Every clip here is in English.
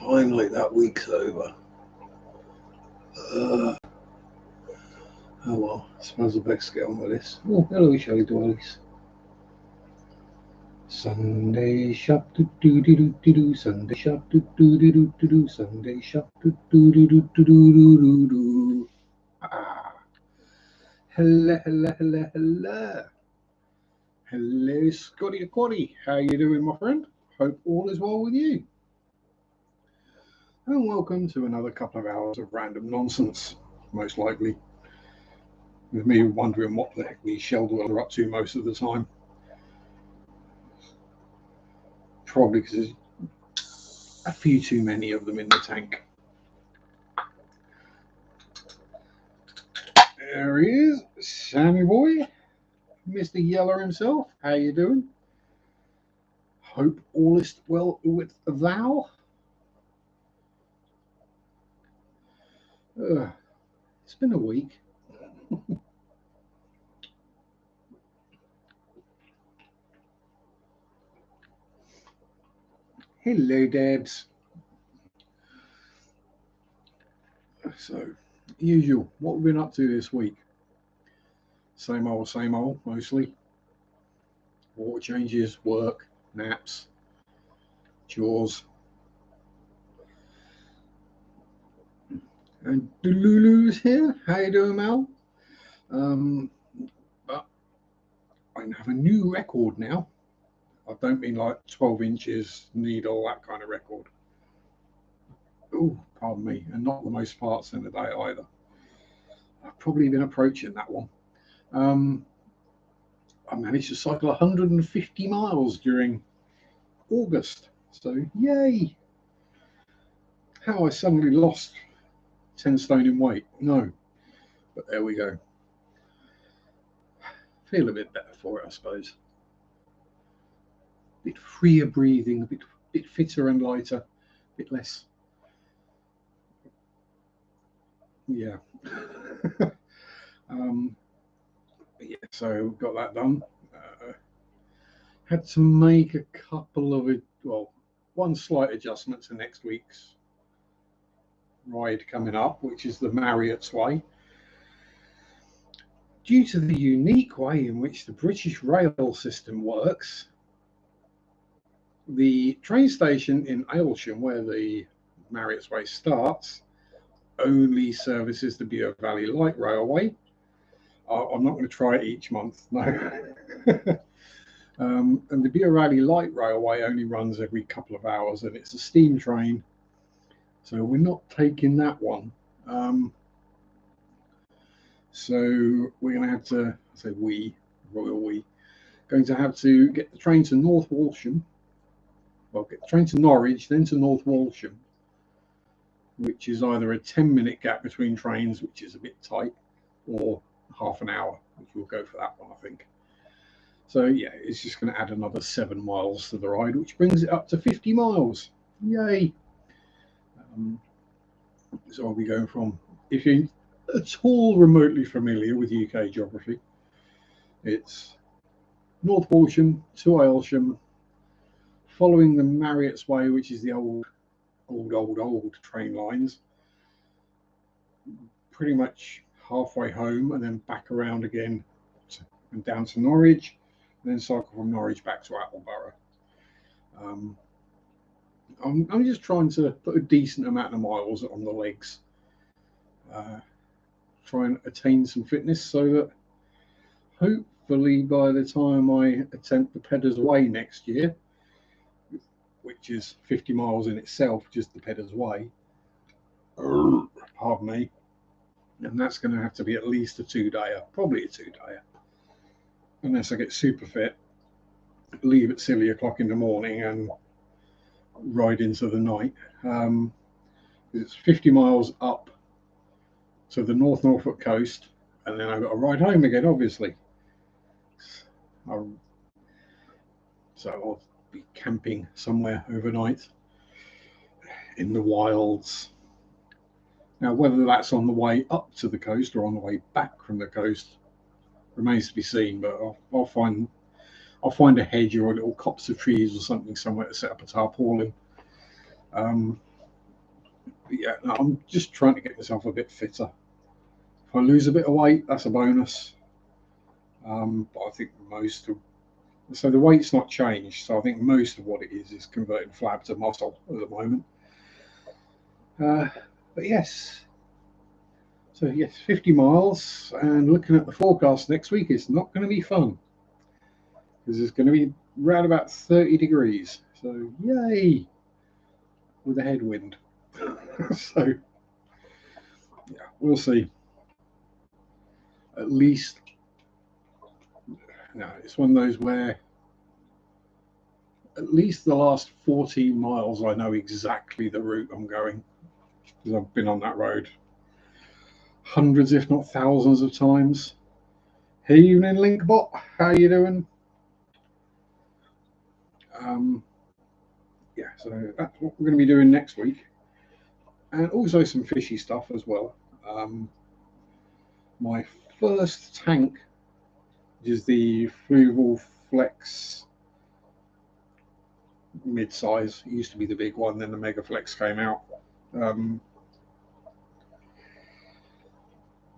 Finally, that week's over. Oh well, I suppose I best get on with this. Oh, hello, Shelley Dwellies. Sunday shop do do do do do do. Sunday shop do do do do do do. Sunday shop do do do do do do do do. Ah, hello, hello, hello, hello. Hello, Scotty Quaddy. How you doing, my friend? Hope all is well with you. And welcome to another couple of hours of random nonsense, most likely. With me wondering what the heck these shell dwellers are up to most of the time. Probably because there's a few too many of them in the tank. There he is, Sammy boy, Mr. Yeller himself. How you doing? Hope all is well with thou. It's been a week. Hello, Debs. So, usual, what we've been up to this week? Same old, mostly. Water changes, work, naps, chores. And Lulu's here. How you doing, Mel? But I have a new record now. I don't mean like 12 inches, needle, that kind of record. Oh, pardon me. And not the most parts in the day either. I've probably been approaching that one. I managed to cycle 150 miles during August. So, yay. How I suddenly lost 10 stone in weight. No. But there we go. Feel a bit better for it, I suppose. A bit freer breathing, a bit fitter and lighter, a bit less. Yeah. Yeah, so got that done. Had to make a couple of one slight adjustment to next week's ride coming up, which is the Marriott's Way. Due to the unique way in which the British rail system works, the train station in Aylsham, where the Marriott's Way starts, only services the Bure Valley Light Railway. I'm not going to try it each month, no. And the Bure Valley Light Railway only runs every couple of hours, and it's a steam train, so we're not taking that one. So we're going to have to, going to have to get the train to North Walsham. Well, get the train to Norwich, then to North Walsham, which is either a 10-minute gap between trains, which is a bit tight, or half an hour, which we'll go for that one, I think. So yeah, it's just going to add another 7 miles to the ride, which brings it up to 50 miles. Yay! So I'll be going from, if you're at all remotely familiar with UK geography, it's North Walsham to Aylsham, following the Marriott's Way, which is the old train lines, pretty much halfway home, and then back around again and down to Norwich, and then cycle from Norwich back to Attleborough. I'm just trying to put a decent amount of miles on the legs, try and attain some fitness, so that hopefully by the time I attempt the Peddars Way next year, which is 50 miles in itself, just the Peddars Way, pardon me, and that's going to have to be at least a 2-dayer, probably a 2-dayer, unless I get super fit, leave at silly o'clock in the morning and ride into the night. It's 50 miles up to the North Norfolk coast, and then I've got to ride home again, obviously. So I'll be camping somewhere overnight in the wilds. Now, whether that's on the way up to the coast or on the way back from the coast remains to be seen, but I'll find a hedge or a little copse of trees or something somewhere to set up a tarpaulin. But yeah, no, I'm just trying to get myself a bit fitter. If I lose a bit of weight, that's a bonus. But I think so the weight's not changed. So I think most of what it is converting flab to muscle at the moment. But yes, so yes, 50 miles, and looking at the forecast next week, it's not going to be fun because it's going to be around about 30 degrees. So yay, with a headwind. So yeah, we'll see. At least, no, it's one of those where at least the last 14 miles I know exactly the route I'm going because I've been on that road hundreds, if not thousands of times. Hey, evening, Linkbot. How you doing? Yeah, so that's what we're going to be doing next week, and also some fishy stuff as well. My first tank is the Fluval Flex mid-size. It used to be the big one, then the Mega Flex came out.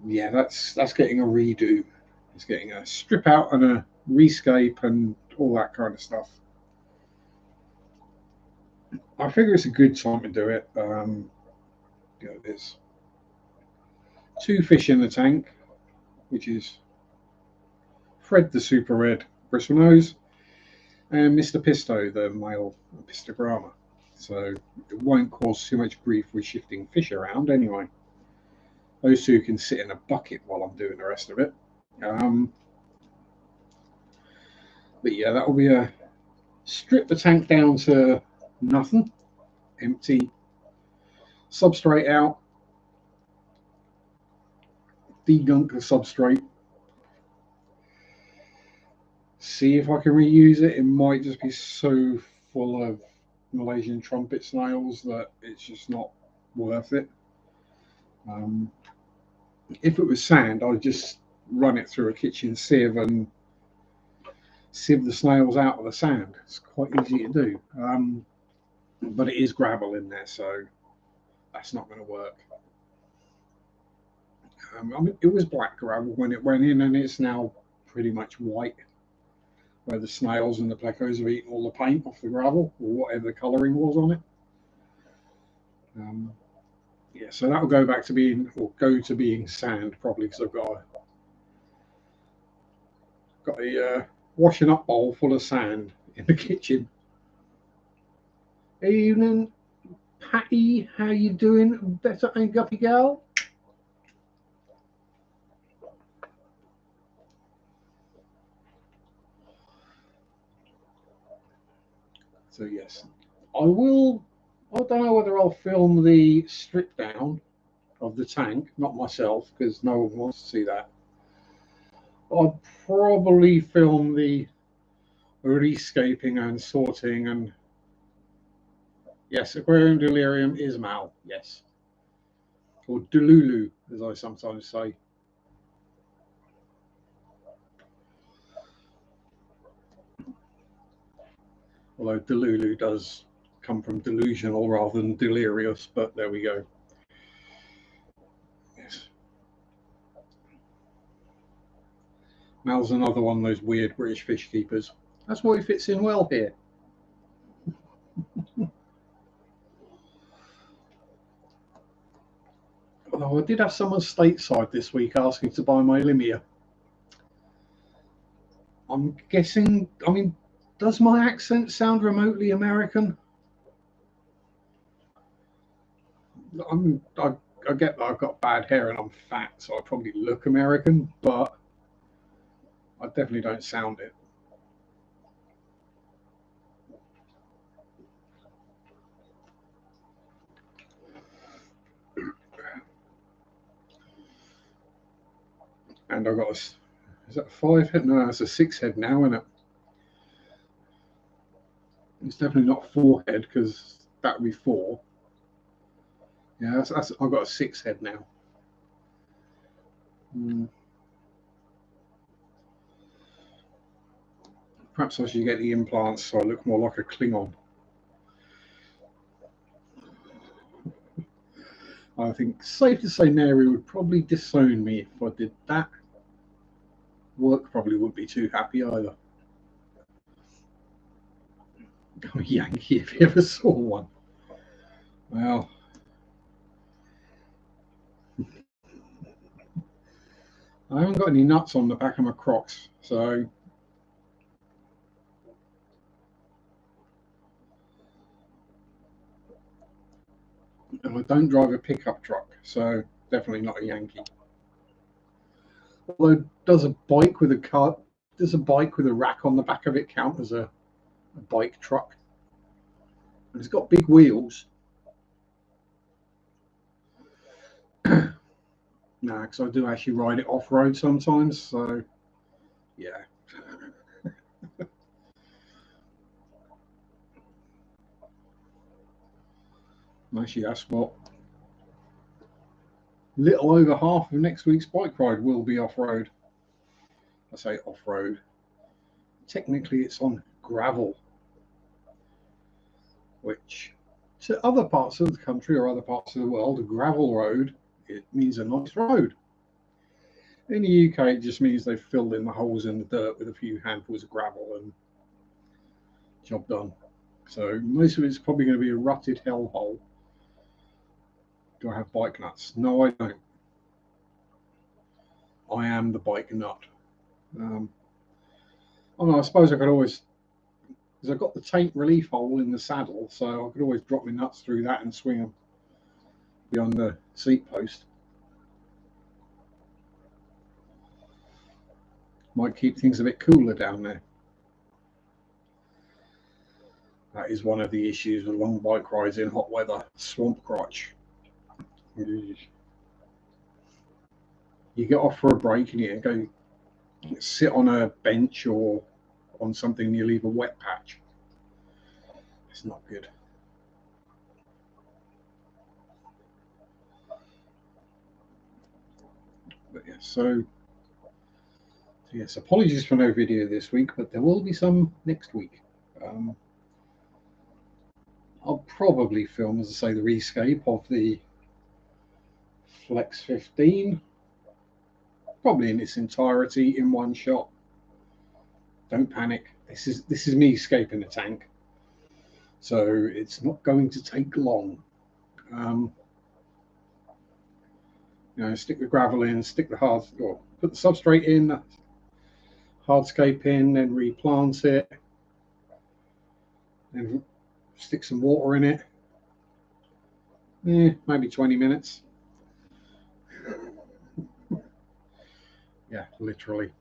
Yeah, that's getting a redo. It's getting a strip out and a rescape and all that kind of stuff. I figure it's a good time to do it. There's 2 fish in the tank, which is Fred the Super Red Bristlenose and Mr. Pisto, the male Pistogramma. So it won't cause too much grief with shifting fish around anyway. Those 2 can sit in a bucket while I'm doing the rest of it. But yeah, that will be a strip the tank down to nothing, empty, substrate out, degunk the substrate, see if I can reuse it. It might just be so full of Malaysian trumpet snails that it's just not worth it. If it was sand, I'd just run it through a kitchen sieve and sieve the snails out of the sand. It's quite easy to do. But it is gravel in there, so that's not going to work. I mean, it was black gravel when it went in, and it's now pretty much white, where the snails and the plecos have eaten all the paint off the gravel, or whatever the colouring was on it. Yeah, so that will go back to being sand probably, because I've got a washing up bowl full of sand in the kitchen. Evening, Patty. How you doing? Better, ain't Guppy gal? So yes, I will. I don't know whether I'll film the strip down of the tank, not myself, because no one wants to see that. I'll probably film the rescaping and sorting and yes, aquarium delirium is Mal, yes. Or Delulu, as I sometimes say. Although Delulu does come from delusional rather than delirious, but there we go. Yes. Mal's another one of those weird British fish keepers. That's why he fits in well here. Although I did have someone stateside this week asking to buy my Limia. I'm guessing, I mean, does my accent sound remotely American? I get that I've got bad hair and I'm fat, so I probably look American, but I definitely don't sound it. And I've got is that a 5 head? No, it's a 6 head now, isn't it? It's definitely not 4 head because that would be 4. Yeah, I've got a 6 head now. Perhaps I should get the implants so I look more like a Klingon. I think safe to say Mary would probably disown me if I did that. Work probably wouldn't be too happy either. Oh, Yankee, if you ever saw one. Well, I haven't got any nuts on the back of my Crocs, so and I don't drive a pickup truck, so definitely not a Yankee. Although, does a bike with a rack on the back of it count as a bike truck? And it's got big wheels. No, because I do actually ride it off road sometimes. So, yeah. Actually, that's what little over half of next week's bike ride will be off road. I say off road. Technically, it's on gravel, which to other parts of the country or other parts of the world, a gravel road, it means a nice road. In the UK, it just means they've filled in the holes in the dirt with a few handfuls of gravel and job done. So most of it's probably going to be a rutted hellhole. Do I have bike nuts? No, I don't. I am the bike nut. Oh no, I suppose I could always, because I've got the taint relief hole in the saddle, so I could always drop my nuts through that and swing them beyond the seat post. Might keep things a bit cooler down there. That is one of the issues with long bike rides in hot weather. Swamp crotch. You get off for a break and you go sit on a bench or on something and you leave a wet patch. It's not good. But yeah, so yes, apologies for no video this week, but there will be some next week. I'll probably film, as I say, the rescape of the Flex 15, probably in its entirety in one shot. Don't panic. This is me escaping the tank, so it's not going to take long. Stick the gravel in, stick the or put the substrate in, hardscape in, then replant it, then stick some water in it. Maybe 20 minutes. Yeah, literally.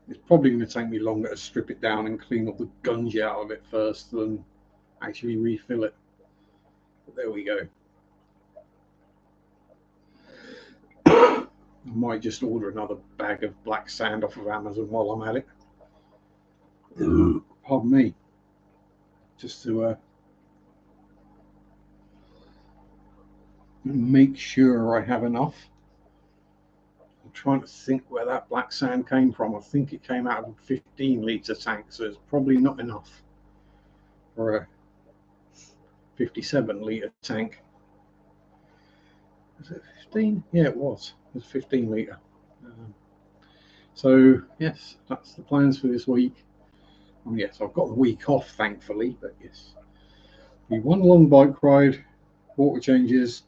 It's probably going to take me longer to strip it down and clean all the gunge out of it first than actually refill it. But there we go. I might just order another bag of black sand off of Amazon while I'm at it. Pardon me. Just to make sure I have enough. I'm trying to think where that black sand came from. I think it came out of a 15-litre tank, so it's probably not enough for a 57-litre tank. Was it 15? Yeah, it was. It was 15-litre. So, yes, that's the plans for this week. Yes, I've got the week off, thankfully, but yes. Be one long bike ride, water changes,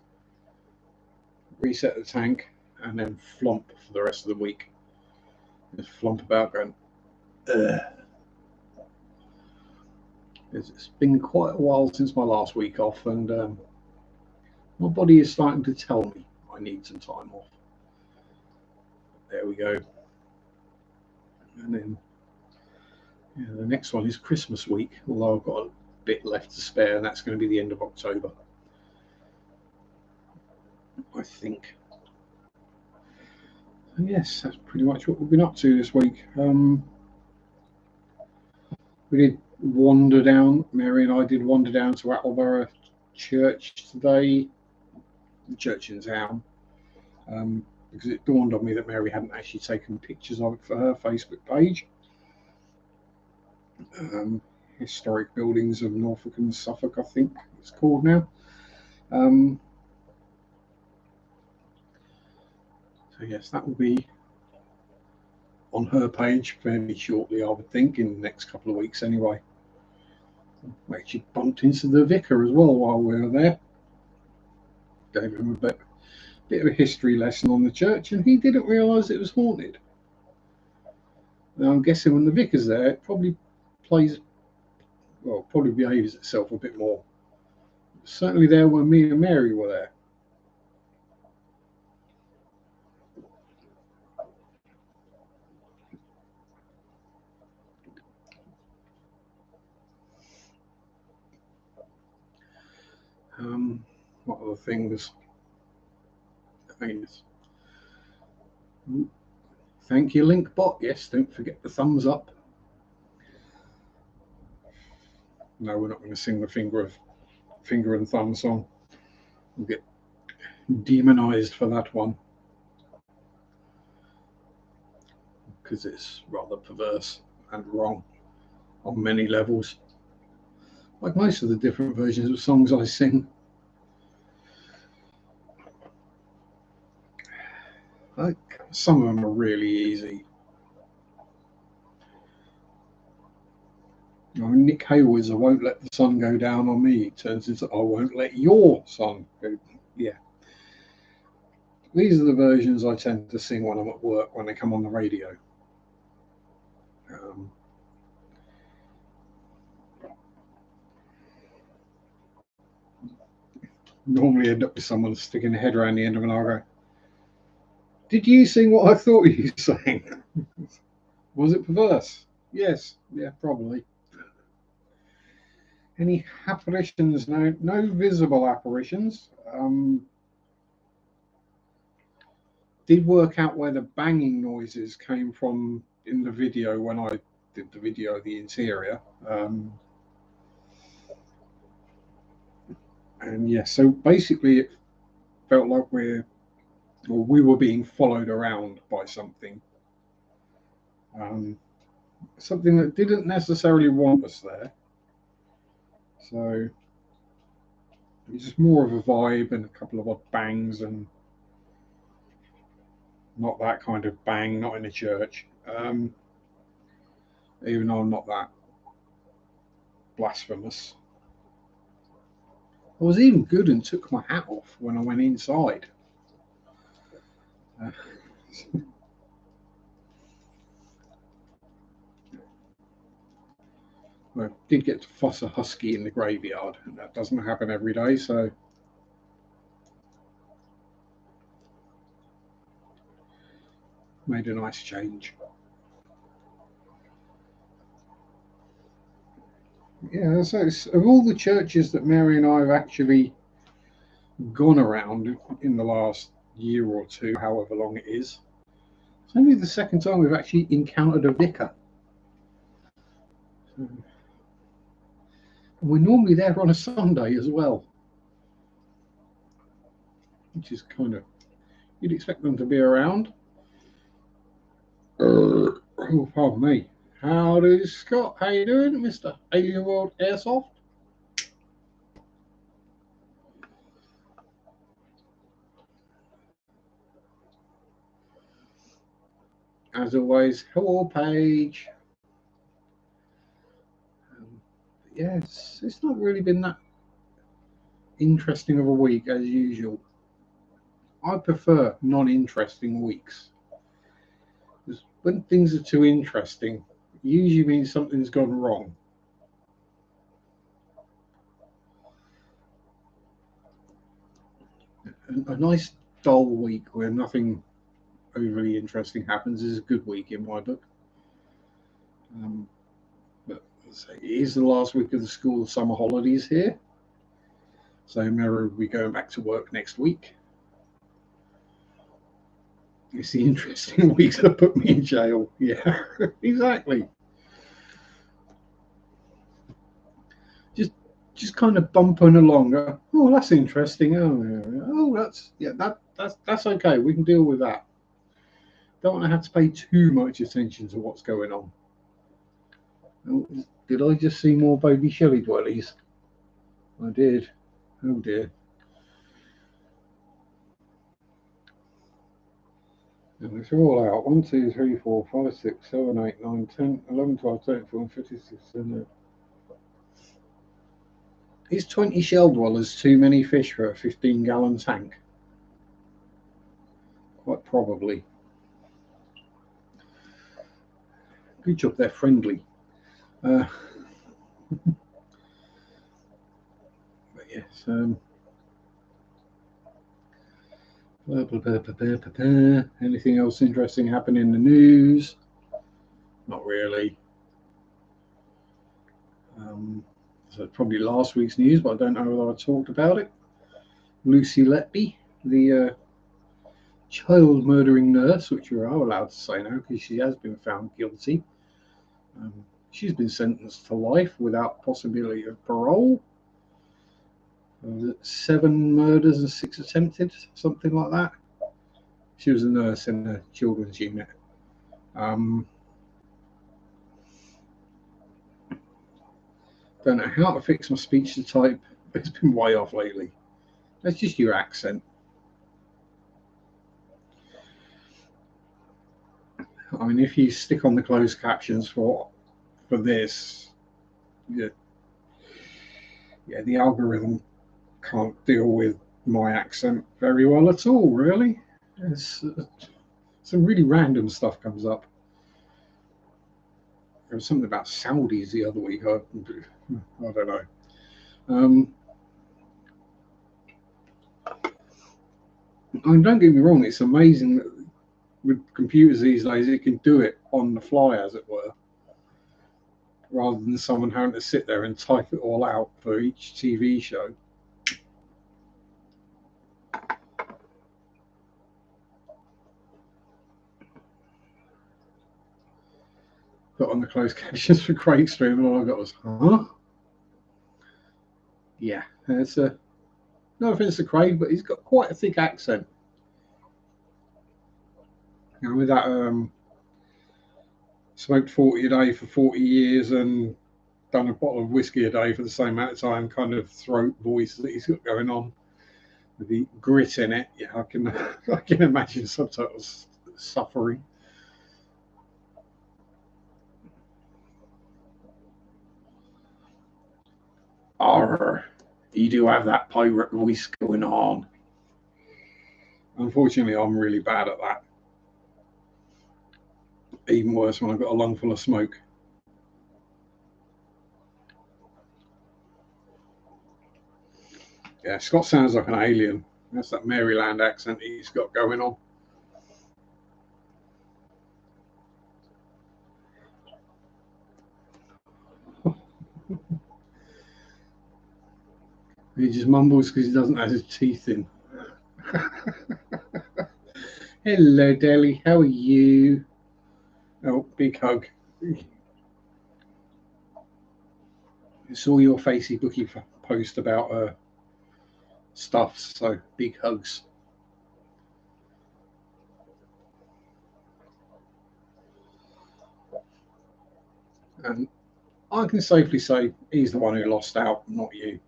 reset the tank, and then flump for the rest of the week. Just flump about going, ugh. It's been quite a while since my last week off, and my body is starting to tell me I need some time off. There we go. And then the next one is Christmas week, although I've got a bit left to spare, and that's going to be the end of October, I think. And yes, that's pretty much what we've been up to this week. We did wander down, Mary and I did wander down to Attleborough Church today, the church in town, because it dawned on me that Mary hadn't actually taken pictures of it for her Facebook page. historic buildings of Norfolk and Suffolk, I think it's called now. So yes, that will be on her page fairly shortly, I would think, in the next couple of weeks anyway. We actually bumped into the vicar as well while we were there. Gave him a bit of a history lesson on the church, and he didn't realise it was haunted. Now I'm guessing when the vicar's there, it probably behaves itself a bit more. Certainly there when me and Mary were there. What other things? Thank you, Linkbot. Yes, don't forget the thumbs up. No, we're not going to sing the finger and thumb song. We'll get demonized for that one because it's rather perverse and wrong on many levels, like most of the different versions of songs I sing. Some of them are really easy. Nick Hayward's "I Won't Let the Sun Go Down on Me" turns into "I Won't Let Your Sun Go." Yeah. These are the versions I tend to sing when I'm at work, when they come on the radio. Normally end up with someone sticking a head around the end of an hour going, "Did you sing what I thought you sang? Was it perverse?" Yes, yeah, probably. Any apparitions? No visible apparitions. Did work out where the banging noises came from in the video when I did the video of the interior. And yeah, so basically it felt like we were being followed around by something. Something that didn't necessarily want us there. So it was just more of a vibe and a couple of odd bangs, and not that kind of bang, not in a church. Even though I'm not that blasphemous. I was even good and took my hat off when I went inside. I did get to fuss a husky in the graveyard, and that doesn't happen every day, so made a nice change. Yeah, so of all the churches that Mary and I have actually gone around in the last year or two, however long it is, it's only the second time we've actually encountered a vicar. And we're normally there on a Sunday as well, which is kind of, you'd expect them to be around. Oh, pardon me. Howdy, Scott. How you doing, Mr. Alien World Airsoft? As always, hello, Paige. Yes, it's not really been that interesting of a week as usual. I prefer non-interesting weeks. Because when things are too interesting, it usually means something's gone wrong. A nice dull week where nothing overly interesting happens is a good week in my book. But it is the last week of the school summer holidays here. So Mary will be going back to work next week. It's the interesting weeks that put me in jail. Yeah, exactly. Just kind of bumping along. Oh, that's interesting. Oh, that's okay. We can deal with that. Don't want to have to pay too much attention to what's going on. Did I just see more baby shelly dwellies? I did. Oh dear. And it's all out. 1, 2, 3, 4, 5, 6, 7, 8, 9, 10, 11, 12, 13, 14, 15, 16, 17. Is 20 shell dwellers too many fish for a 15-gallon tank? Quite probably. Good job they're friendly. But yes. Blah, blah, blah, blah, blah, blah, blah. Anything else interesting happen in the news? Not really. So probably last week's news, but I don't know whether I talked about it. Lucy Letby, the child murdering nurse, which we are allowed to say now because she has been found guilty. She's been sentenced to life without possibility of parole. 7 murders and 6 attempted, something like that. She was a nurse in the children's unit. Don't know how to fix my speech to type. It's been way off lately. That's just your accent. I mean, if you stick on the closed captions for this, yeah, the algorithm can't deal with my accent very well at all, really. Some really random stuff comes up. There was something about Saudis the other week. I don't know. And don't get me wrong, it's amazing that with computers these days it can do it on the fly, as it were, rather than someone having to sit there and type it all out for each TV show. Put on the closed captions for Craig Stream, and all I got was, huh? Yeah, it's no offense to Craig, but he's got quite a thick accent. You know, with that smoked 40 a day for 40 years and done a bottle of whiskey a day for the same amount of time, kind of throat voice that he's got going on with the grit in it. Yeah, I can imagine subtitles suffering. Arr, you do have that pirate voice going on. Unfortunately, I'm really bad at that. Even worse when I've got a lung full of smoke. Yeah, Scott sounds like an alien. That's that Maryland accent he's got going on. He just mumbles because he doesn't have his teeth in. Hello, Deli. How are you? Oh, big hug. I saw your facey bookie post about stuffs, so big hugs. And I can safely say he's the one who lost out, not you.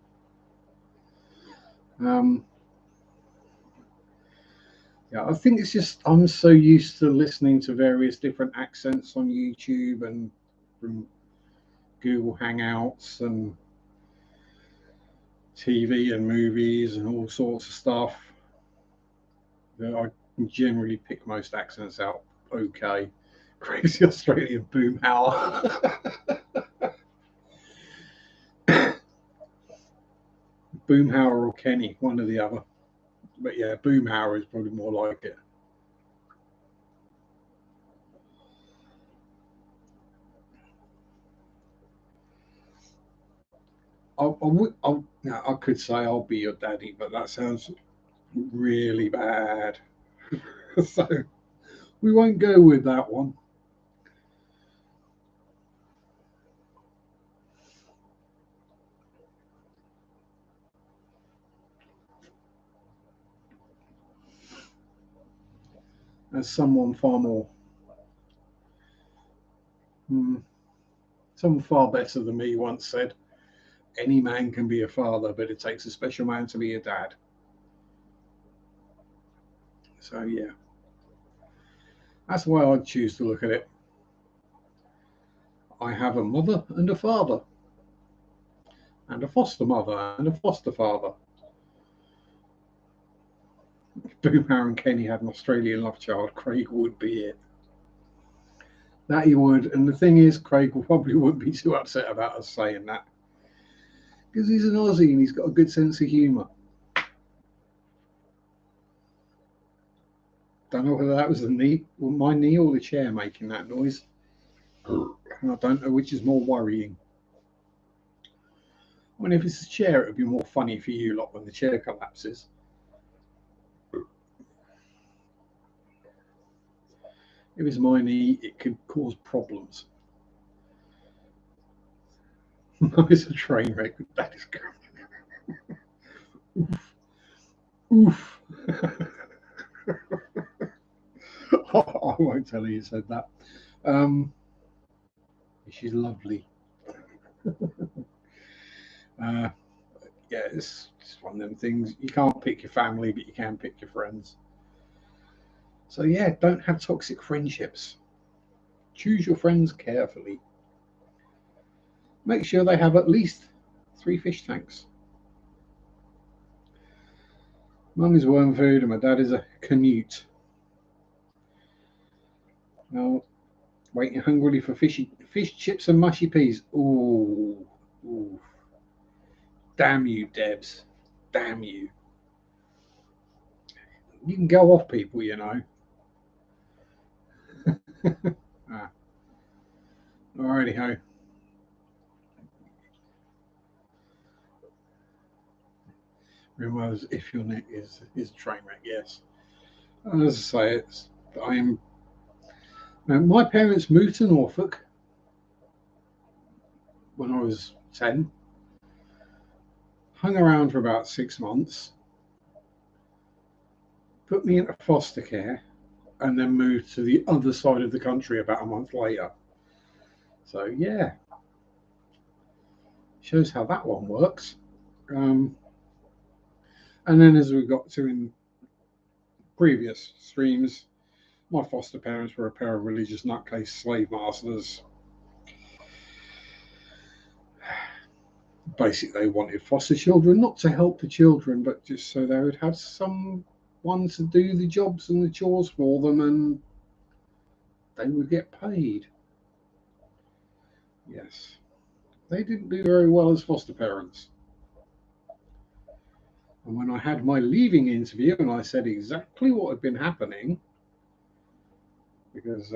Yeah, I think it's just I'm so used to listening to various different accents on YouTube and from Google Hangouts and TV and movies and all sorts of stuff that I can generally pick most accents out okay. Crazy Australian boomhauer. Boomhauer or Kenny, one or the other. But yeah, Boomhauer is probably more like it. I could say I'll be your daddy, but that sounds really bad. So we won't go with that one. As someone far more Someone far better than me once said, any man can be a father, but it takes a special man to be a dad. So yeah, that's the way I'd choose to look at it. I have a mother and a father, and a foster mother and a foster father. If Boomer and Kenny had an Australian love child, Craig would be it. That he would. And the thing is, Craig probably wouldn't be too upset about us saying that, because he's an Aussie and he's got a good sense of humour. Don't know whether that was my knee or the chair making that noise. And I don't know which is more worrying. I mean, if it's a chair, it would be more funny for you lot when the chair collapses. If it's my knee, it could cause problems. It's a train wreck. That is good. Oof. I won't tell her you said that. She's lovely. Yeah, it's one of them things. You can't pick your family, but you can pick your friends. So yeah, don't have toxic friendships. Choose your friends carefully. Make sure they have at least 3 fish tanks. Mum is worm food and my dad is a canute. Now, waiting hungrily for fish chips and mushy peas. Ooh. Damn you, Debs. Damn you. You can go off people, you know. Alrighty ho. Remember, if your neck is a train wreck, yes. As I say, my parents moved to Norfolk when I was 10. Hung around for about 6 months. Put me into foster care, and then moved to the other side of the country about a month later. So yeah, shows how that one works. And then, as we got to in previous streams, my foster parents were a pair of religious nutcase slave masters. Basically, they wanted foster children not to help the children, but just so they would have someone to do the jobs and the chores for them, and they would get paid. Yes, they didn't do very well as foster parents. And when I had my leaving interview and I said exactly what had been happening, because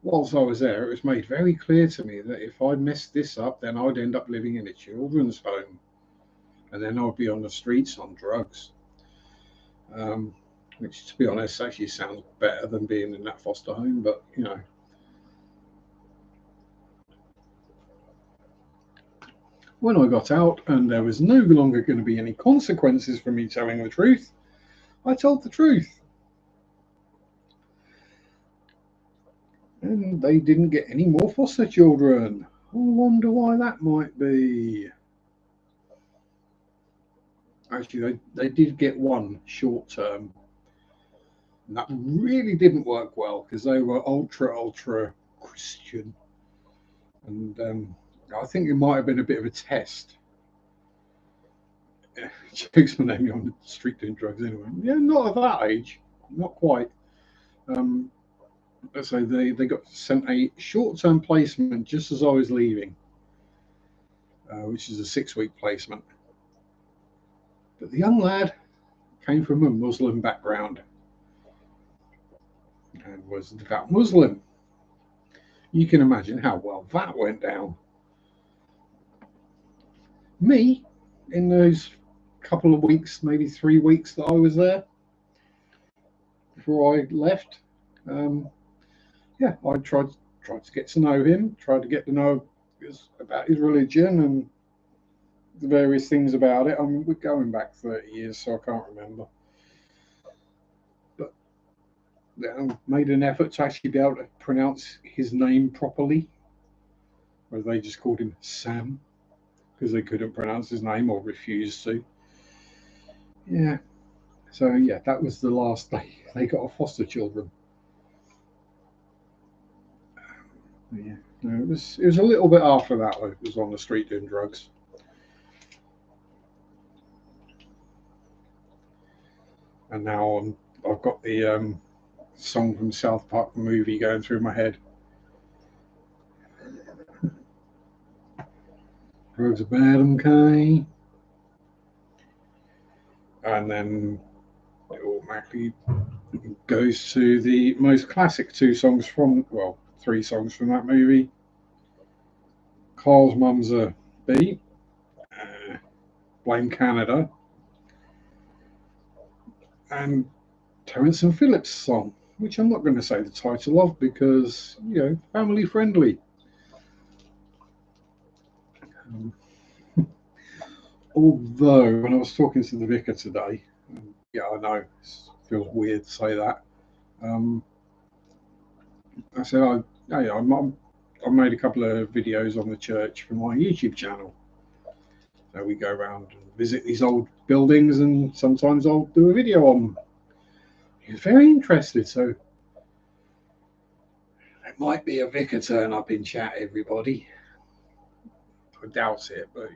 whilst I was there, it was made very clear to me that if I messed this up, then I'd end up living in a children's home. And then I'd be on the streets on drugs. Which, to be honest, actually sounds better than being in that foster home, but you know. When I got out and there was no longer going to be any consequences for me telling the truth, I told the truth. And they didn't get any more foster children. I wonder why that might be. Actually, they did get one short term. And that really didn't work well because they were ultra Christian. And I think it might have been a bit of a test. Jokes my name on the street doing drugs anyway. Yeah, not at that age. Not quite. So they got sent a short-term placement just as I was leaving, which is a 6-week placement. But the young lad came from a Muslim background and was a devout Muslim. You can imagine how well that went down. Me, in those couple of weeks, maybe 3 weeks that I was there before I left, I tried to get to know him, tried to get to know about his religion and the various things about it. I mean, we're going back 30 years, so I can't remember. But made an effort to actually be able to pronounce his name properly, where they just called him Sam because they couldn't pronounce his name or refused to. Yeah. So yeah, that was the last day they got a foster children. Yeah. No, it was a little bit after that though. It was on the street doing drugs. And now I've got the song from South Park the movie going through my head. Drugs are bad, okay. And then it automatically goes to the most classic three songs from that movie. Carl's Mum's a Bee, Blame Canada, and Terence and Phillips' song, which I'm not going to say the title of because, family friendly. Although, when I was talking to the vicar today, I know it feels weird to say that. I said, I made a couple of videos on the church for my YouTube channel. So we go around and visit these old buildings, and sometimes I'll do a video on them. He was very interested, so there might be a vicar turn up in chat, everybody. I doubt it, but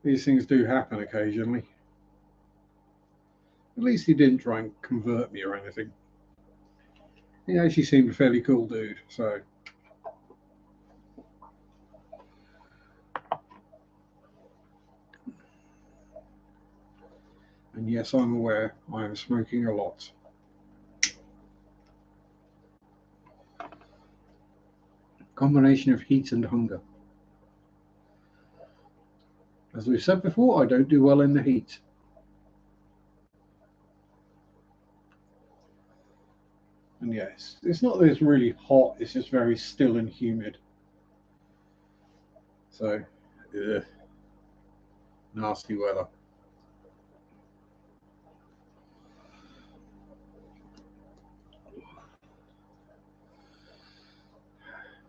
these things do happen occasionally. At least he didn't try and convert me or anything. He actually seemed a fairly cool dude, so. And yes, I'm aware I am smoking a lot. Combination of heat and hunger. As we've said before, I don't do well in the heat. And yes, it's not that it's really hot, it's just very still and humid. So, nasty weather.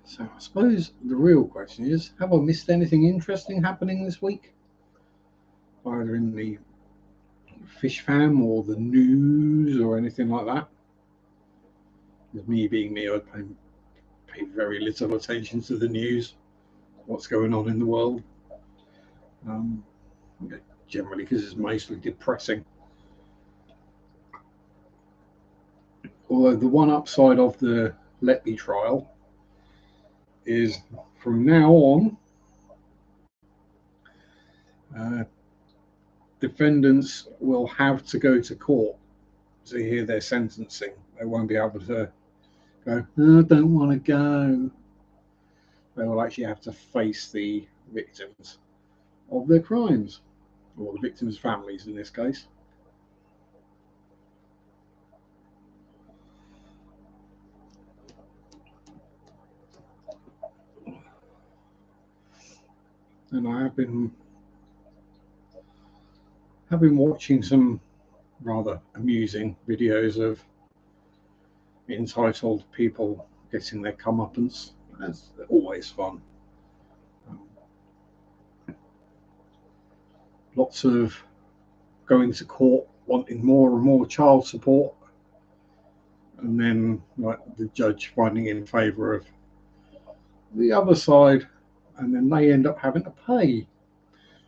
So I suppose the real question is, have I missed anything interesting happening this week? Either in the fish fam or the news or anything like that? With me being me, I pay very little attention to the news, what's going on in the world. Generally because it's mostly depressing. Although the one upside of the Letby trial is from now on, defendants will have to go to court to hear their sentencing. They won't be able to go, I don't want to go. They will actually have to face the victims of their crimes, or the victims' families in this case. And I have been watching some rather amusing videos of entitled people getting their comeuppance. That's always fun. Lots of going to court wanting more and more child support, and then the judge finding in favour of the other side, and then they end up having to pay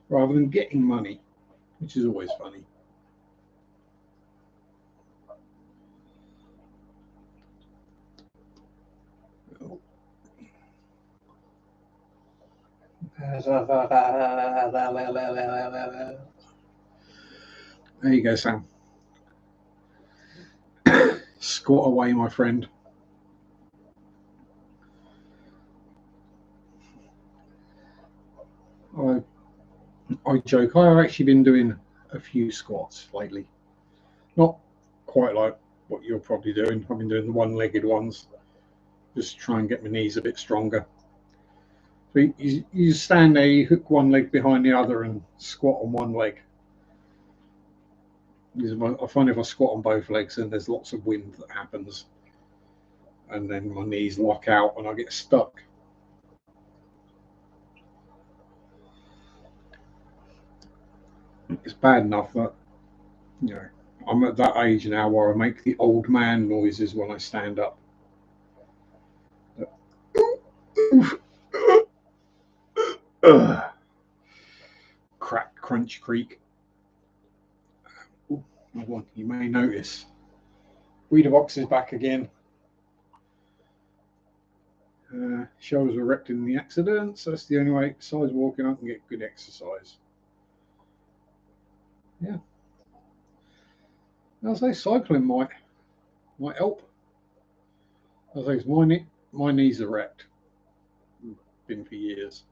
rather than getting money, which is always funny. There you go, Sam. Squat away, my friend. I joke, I've actually been doing a few squats lately. Not quite like what you're probably doing. I've been doing the one-legged ones, just to try and get my knees a bit stronger. So you stand there, you hook one leg behind the other and squat on one leg. I find if I squat on both legs, then there's lots of wind that happens, and then my knees lock out and I get stuck. It's bad enough that, you know, I'm at that age now where I make the old man noises when I stand up. Crack, crunch, creak. Ooh, you may notice Weeder box is back again. Shoulders were wrecked in the accident, so that's the only way. Besides walking, I can get good exercise. Yeah. I'll say cycling might help. I'll say my knees are wrecked. Been for years.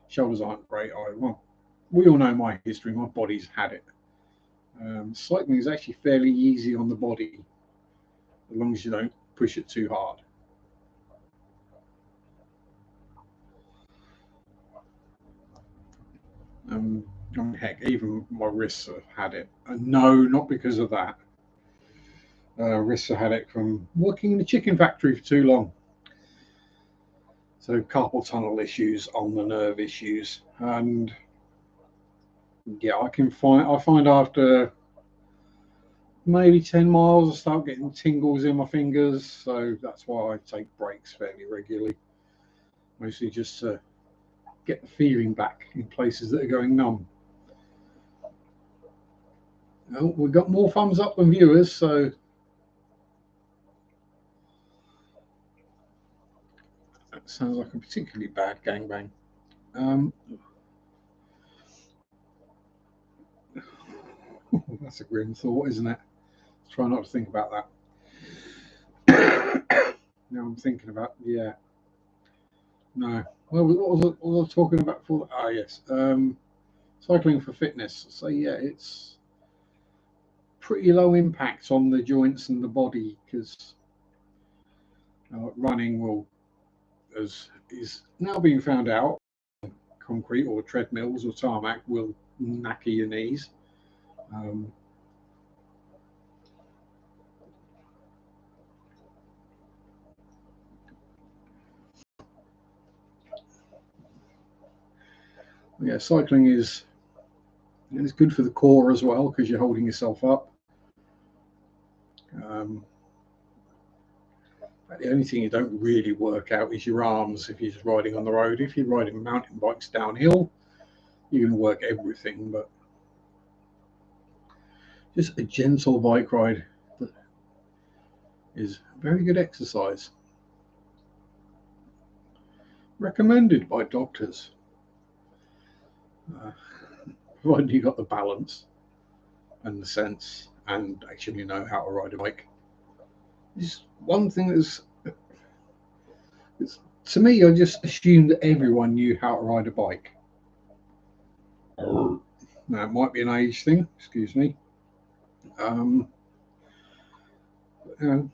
Shoulders aren't great either. Well, we all know my history. My body's had it. Cycling is actually fairly easy on the body, as long as you don't push it too hard. Heck, even my wrists have had it. No, not because of that. Wrists have had it from working in the chicken factory for too long. So carpal tunnel issues, ulnar nerve issues, and yeah, I find after maybe 10 miles I start getting tingles in my fingers. So that's why I take breaks fairly regularly, mostly just to get the feeling back in places that are going numb. Well, we've got more thumbs up than viewers, so that sounds like a particularly bad gangbang. That's a grim thought, isn't it? Try not to think about that. Now I'm thinking about, yeah. No. Well, what was I talking about before? Ah, yes. Cycling for fitness. So, yeah, it's pretty low impact on the joints and the body because running is now being found out, concrete or treadmills or tarmac will knacker your knees. Yeah, cycling is good for the core as well because you're holding yourself up. The only thing you don't really work out is your arms if you're just riding on the road. If you're riding mountain bikes downhill, you're going to work everything, but just a gentle bike ride is very good exercise. Recommended by doctors. Provided you got the balance and the sense and actually know how to ride a bike. Just one thing to me, I just assumed that everyone knew how to ride a bike. Now, it might be an age thing, excuse me. You know,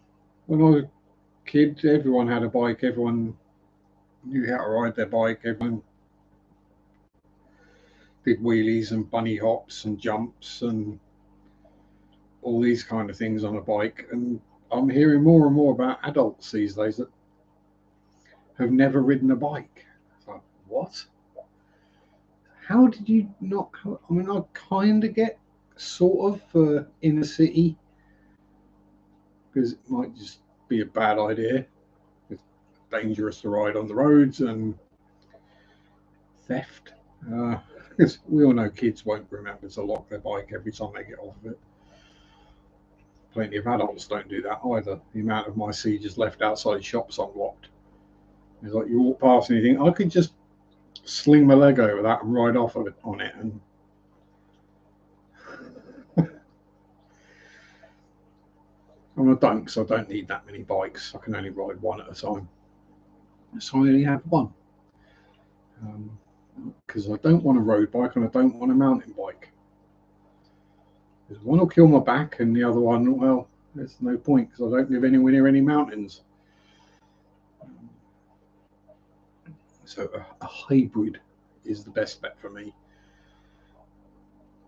when I was a kid, everyone had a bike, everyone knew how to ride their bike, everyone did wheelies and bunny hops and jumps and all these kind of things on a bike. And I'm hearing more and more about adults these days that have never ridden a bike. It's like, what? How did you not? I mean, I kind of get sort of for inner city because it might just be a bad idea. It's dangerous to ride on the roads and theft. Because we all know kids won't remember to lock their bike every time they get off of it. Plenty of adults don't do that either. The amount of my see just left outside shops unlocked. It's like you walk past and you think, I could just sling my leg over that and ride off of it on it. And I don't, because I don't need that many bikes. I can only ride one at a time. So I only have one. Because I don't want a road bike and I don't want a mountain bike. Because one will kill my back and the other one, well, there's no point because I don't live anywhere near any mountains. So a hybrid is the best bet for me.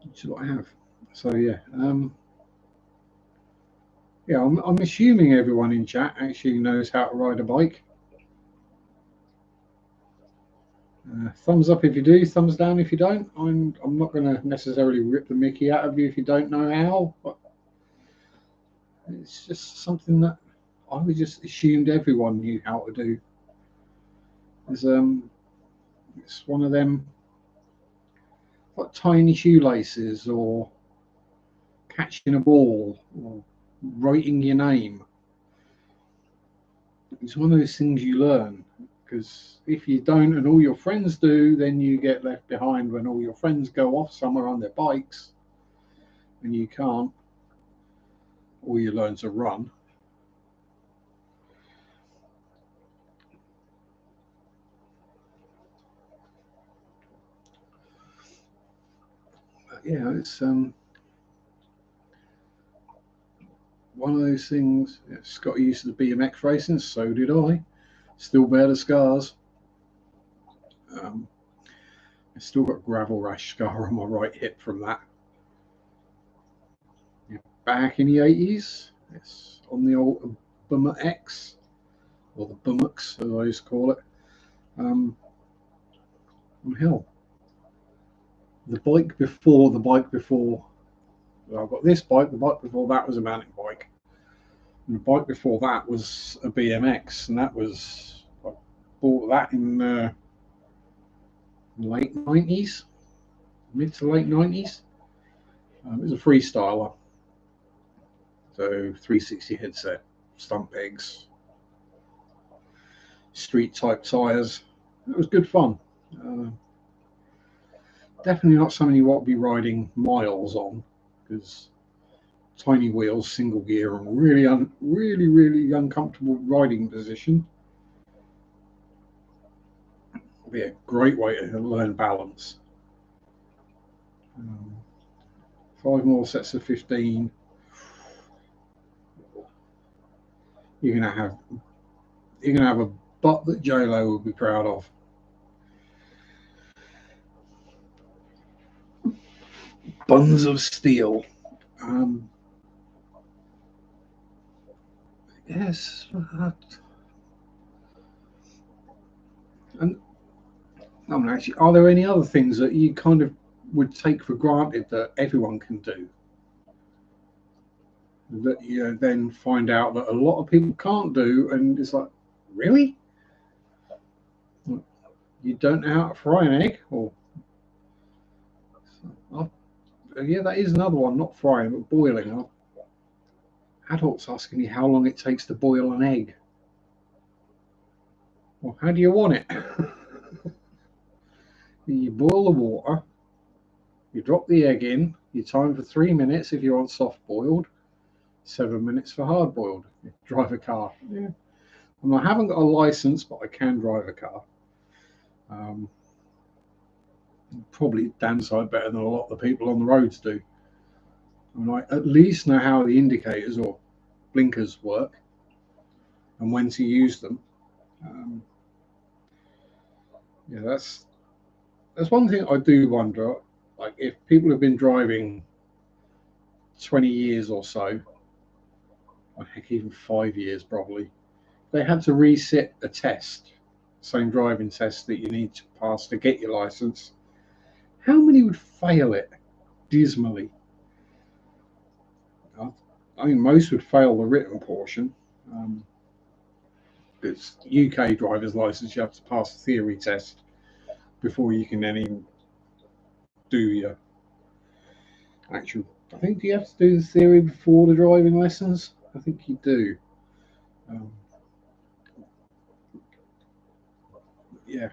Which is what I have. So yeah, Yeah, I'm assuming everyone in chat actually knows how to ride a bike. Thumbs up if you do, thumbs down if you don't. I'm not going to necessarily rip the mickey out of you if you don't know how, but it's just something that I would just assumed everyone knew how to do. It's one of them like tiny shoelaces or catching a ball or writing your name. It's one of those things you learn, because if you don't and all your friends do, then you get left behind when all your friends go off somewhere on their bikes and you can't, or you learn to run. But yeah, it's one of those things. Yeah, Scott used to BMX racing, so did I. Still bear the scars. Um, I still got a gravel rash scar on my right hip from that. Yeah, back in the 80s, it's on the old Bummer X, or the Bummocks, as I used to call it. Um, and hell, the bike before well, I've got this bike. The bike before that was a mountain bike, and the bike before that was a BMX, and that was I bought that in late 90s, mid to late 90s. It was a freestyler, so 360 headset, stump pegs, street type tires. It was good fun. Uh, Definitely not something you want to be riding miles on, because tiny wheels, single gear, and really uncomfortable riding position. Be a great way to learn balance. Um, 5 more sets of 15. You're gonna have a butt that JLo will be proud of. Buns of steel. Um, yes, and actually, are there any other things that you kind of would take for granted that everyone can do, that you then find out that a lot of people can't do, and it's like, really? You don't know how to fry an egg? Or oh, yeah, that is another one, not frying, but boiling. Adults asking me how long it takes to boil an egg. Well, how do you want it? You boil the water, you drop the egg in, you time for 3 minutes if you want soft boiled, 7 minutes for hard boiled. You drive a car. Yeah. And I haven't got a license, but I can drive a car. Um, Probably downside better than a lot of the people on the roads do. And I at least know how the indicators or blinkers work and when to use them. Um, yeah, that's one thing I do wonder. Like, if people have been driving 20 years or so, or heck, even 5 years probably, they had to reset a test, same driving test that you need to pass to get your license. How many would fail it dismally? I mean, most would fail the written portion. It's UK driver's license, you have to pass the theory test before you can then even do your actual. I think, do you have to do the theory before the driving lessons? I think you do. Um, yeah,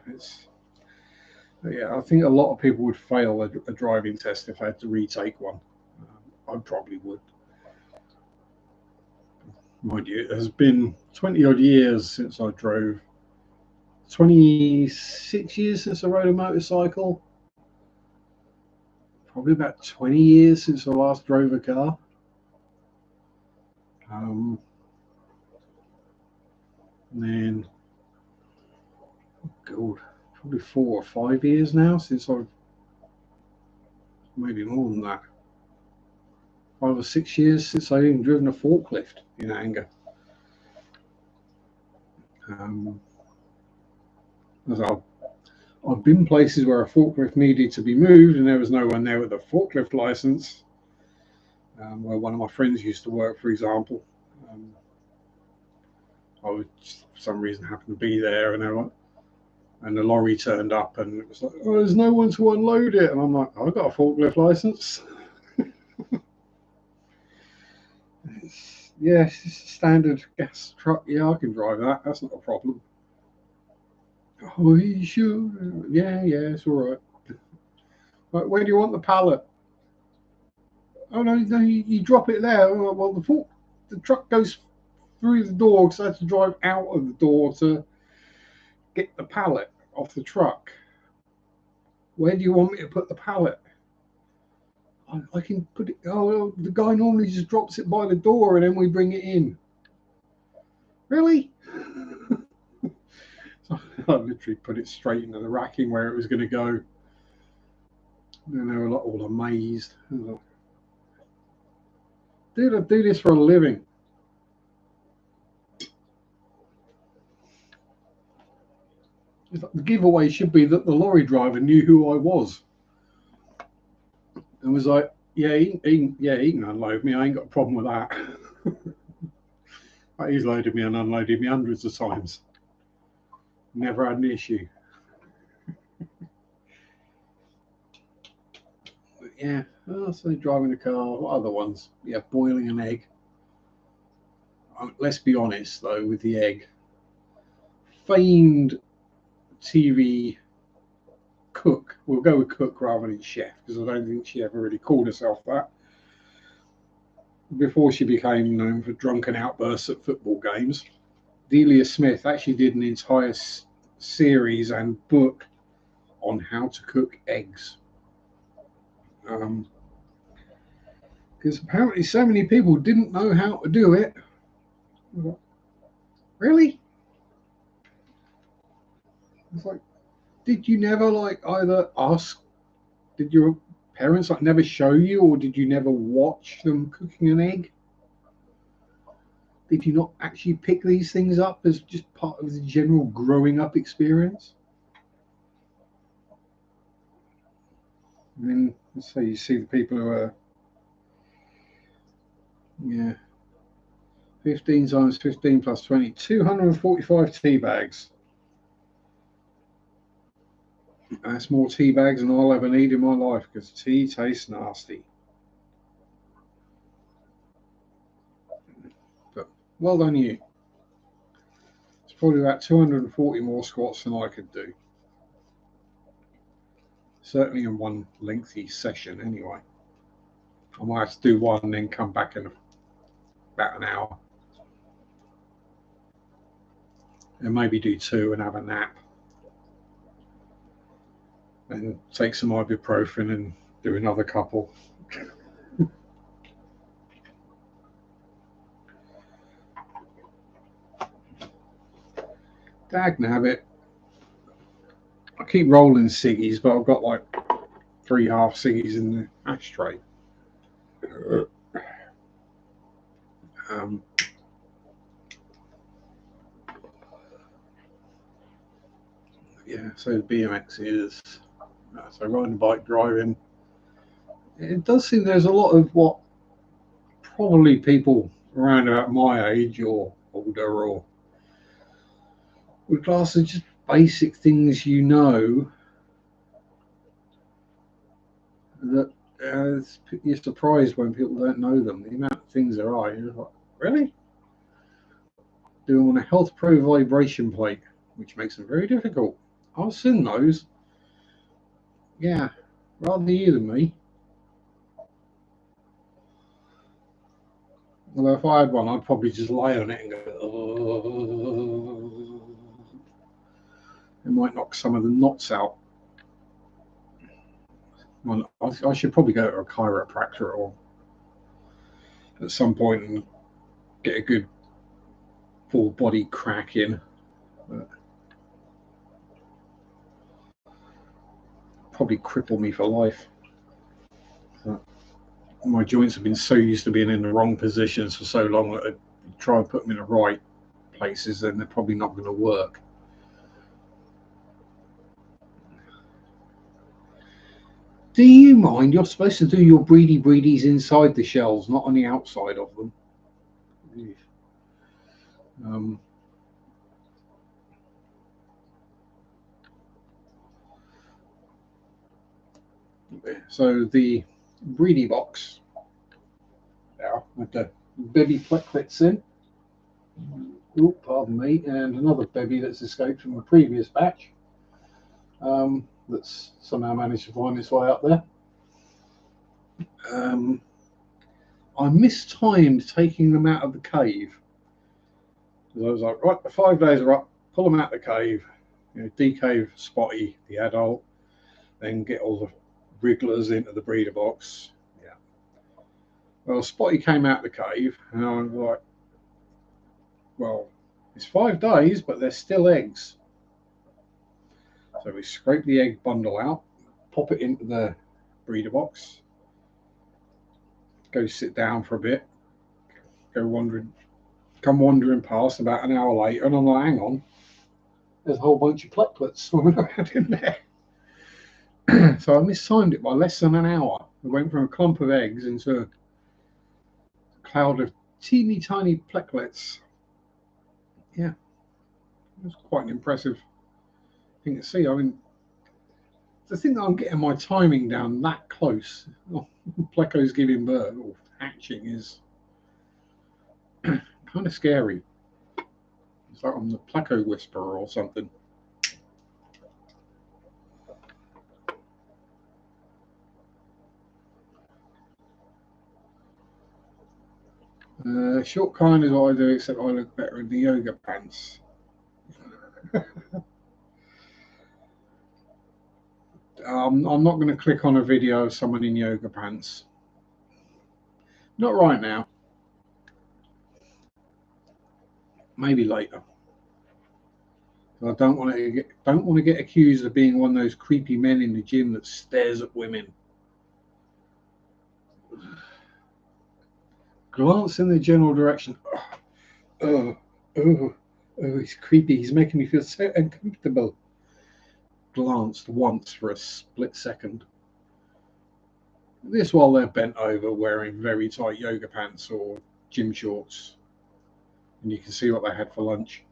I think a lot of people would fail a driving test if they had to retake one. I probably would. Mind you, it has been 20 odd years since I drove. 26 years since I rode a motorcycle. Probably about 20 years since I last drove a car. Um, and then, God, probably 4 or 5 years now since I've, maybe more than that. 5 or 6 years since I've even driven a forklift in anger. I've been places where a forklift needed to be moved and there was no one there with a forklift license. Where one of my friends used to work, for example. I would, for some reason, happen to be there, and the lorry turned up, and it was like, oh, there's no one to unload it. And I'm like, I've got a forklift license. It's just a standard gas truck. Yeah, I can drive that. That's not a problem. Oh, are you sure? Yeah, it's all right. Like, where do you want the pallet? Oh, no, you drop it there. Well, the truck goes through the door because I had to drive out of the door to get the pallet off the truck. Where do you want me to put the pallet? I can put it. Oh, the guy normally just drops it by the door and then we bring it in. Really? So I literally put it straight into the racking where it was going to go. And they were all amazed. Like, dude, I do this for a living. The giveaway should be that the lorry driver knew who I was and was like, yeah, he can unload me. I ain't got a problem with that. He's loaded me and unloaded me hundreds of times. Never had an issue. But yeah, so driving the car. What other ones? Yeah, boiling an egg. Let's be honest though, with the egg. Famed TV cook. We'll go with cook rather than chef because I don't think she ever really called herself that. Before she became known for drunken outbursts at football games, Delia Smith actually did an entire series and book on how to cook eggs. Because apparently so many people didn't know how to do it. Really? It's like, did you never either ask? Did your parents never show you, or did you never watch them cooking an egg? Did you not actually pick these things up as just part of the general growing up experience? And then let's say you see the people who are 15 times 15 plus 20, 245 tea bags. That's more tea bags than I'll ever need in my life because tea tastes nasty. But well done you. It's probably about 240 more squats than I could do. Certainly in one lengthy session anyway. I might have to do one and then come back in about an hour. And maybe do two and have a nap. And take some ibuprofen and do another couple. Dagnabbit. I keep rolling ciggies, but I've got like 3 half ciggies in the ashtray. So the BMX is so riding bike, driving. It does seem there's a lot of what probably people around about my age or older or would class as just basic things that you're surprised when people don't know them. The amount of things there are, you're like, really? Do them on a Health Pro vibration plate, which makes them very difficult. I've seen those. Yeah, rather you than me. Although if I had one, I'd probably just lay on it and go, oh. It might knock some of the knots out. Well, I should probably go to a chiropractor or at some point and get a good full body crack in. But probably cripple me for life. So my joints have been so used to being in the wrong positions for so long that I try and put them in the right places, then they're probably not going to work. Do you mind? You're supposed to do your breedies inside the shells, not on the outside of them. So the breedy box there with the baby plecklets in. Oh, pardon me, and another bevy that's escaped from the previous batch. That's somehow managed to find its way up there. I mistimed taking them out of the cave. I was like, right, the 5 days are up, pull them out of the cave, decave Spotty, the adult, then get all the wrigglers into the breeder box. Yeah. Well, Spotty came out of the cave, and I was like, well, it's 5 days, but they're still eggs. So we scrape the egg bundle out, pop it into the breeder box, go sit down for a bit, come wandering past about an hour later, and I'm like, hang on, there's a whole bunch of plecklets swimming around in there. So I mistimed it by less than an hour. We went from a clump of eggs into a cloud of teeny tiny plecklets. Yeah, it was quite an impressive thing to see. I mean, the thing that I'm getting my timing down that close, plecos giving birth or hatching, is kind of scary. It's like I'm the pleco whisperer or something. Short kind is what I do, except I look better in the yoga pants. I'm not going to click on a video of someone in yoga pants. Not right now. Maybe later. I don't want to get accused of being one of those creepy men in the gym that stares at women. Glance in the general direction. Oh, he's creepy. He's making me feel so uncomfortable. Glanced once for a split second. This while they're bent over wearing very tight yoga pants or gym shorts. And you can see what they had for lunch.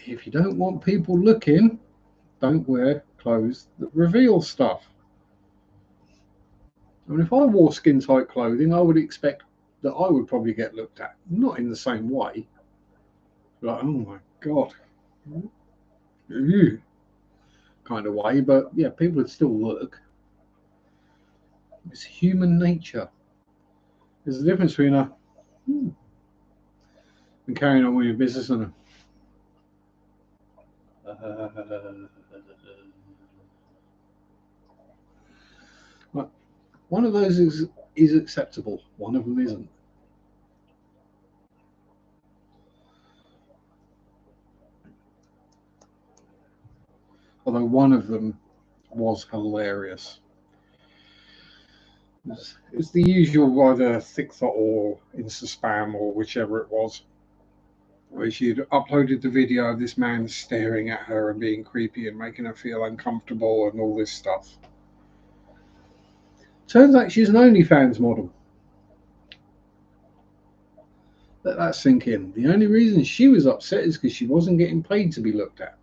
If you don't want people looking, don't wear clothes that reveal stuff. I mean, if I wore skin tight clothing, I would expect that I would probably get looked at. Not in the same way. Like, oh my God. Kind of way, but yeah, people would still look. It's human nature. There's a difference between and carrying on with your business and one of those is acceptable. One of them isn't. Although one of them was hilarious. It's the usual either thick thought or Insta spam or whichever it was, where she'd uploaded the video of this man staring at her and being creepy and making her feel uncomfortable and all this stuff. Turns out she's an OnlyFans model. Let that sink in. The only reason she was upset is because she wasn't getting paid to be looked at.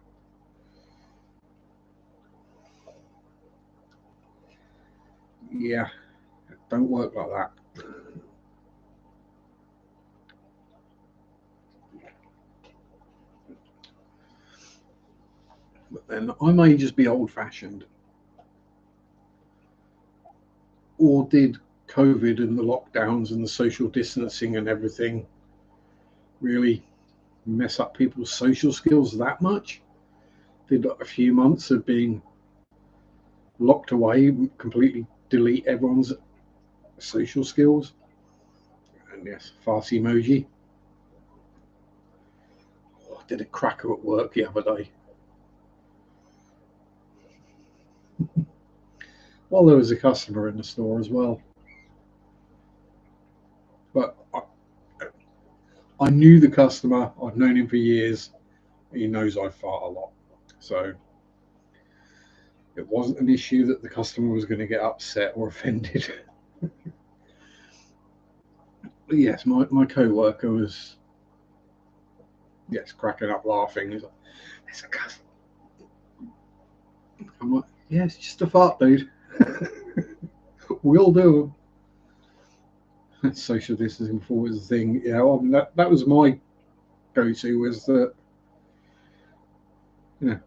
Yeah, don't work like that. But then I may just be old-fashioned. Or did COVID and the lockdowns and the social distancing and everything really mess up people's social skills that much? Did a few months of being locked away completely delete everyone's social skills? And yes, farce emoji. Oh, I did a cracker at work the other day. Well, there was a customer in the store as well, but I knew the customer. I've known him for years. He knows I fart a lot, so it wasn't an issue that the customer was going to get upset or offended. But yes, my co-worker was, yes, cracking up laughing. He's like, "There's a customer." I'm like, "Yeah, it's just a fart, dude. We'll do them." Social distancing before was a thing. Yeah, well, that was my go-to, was that,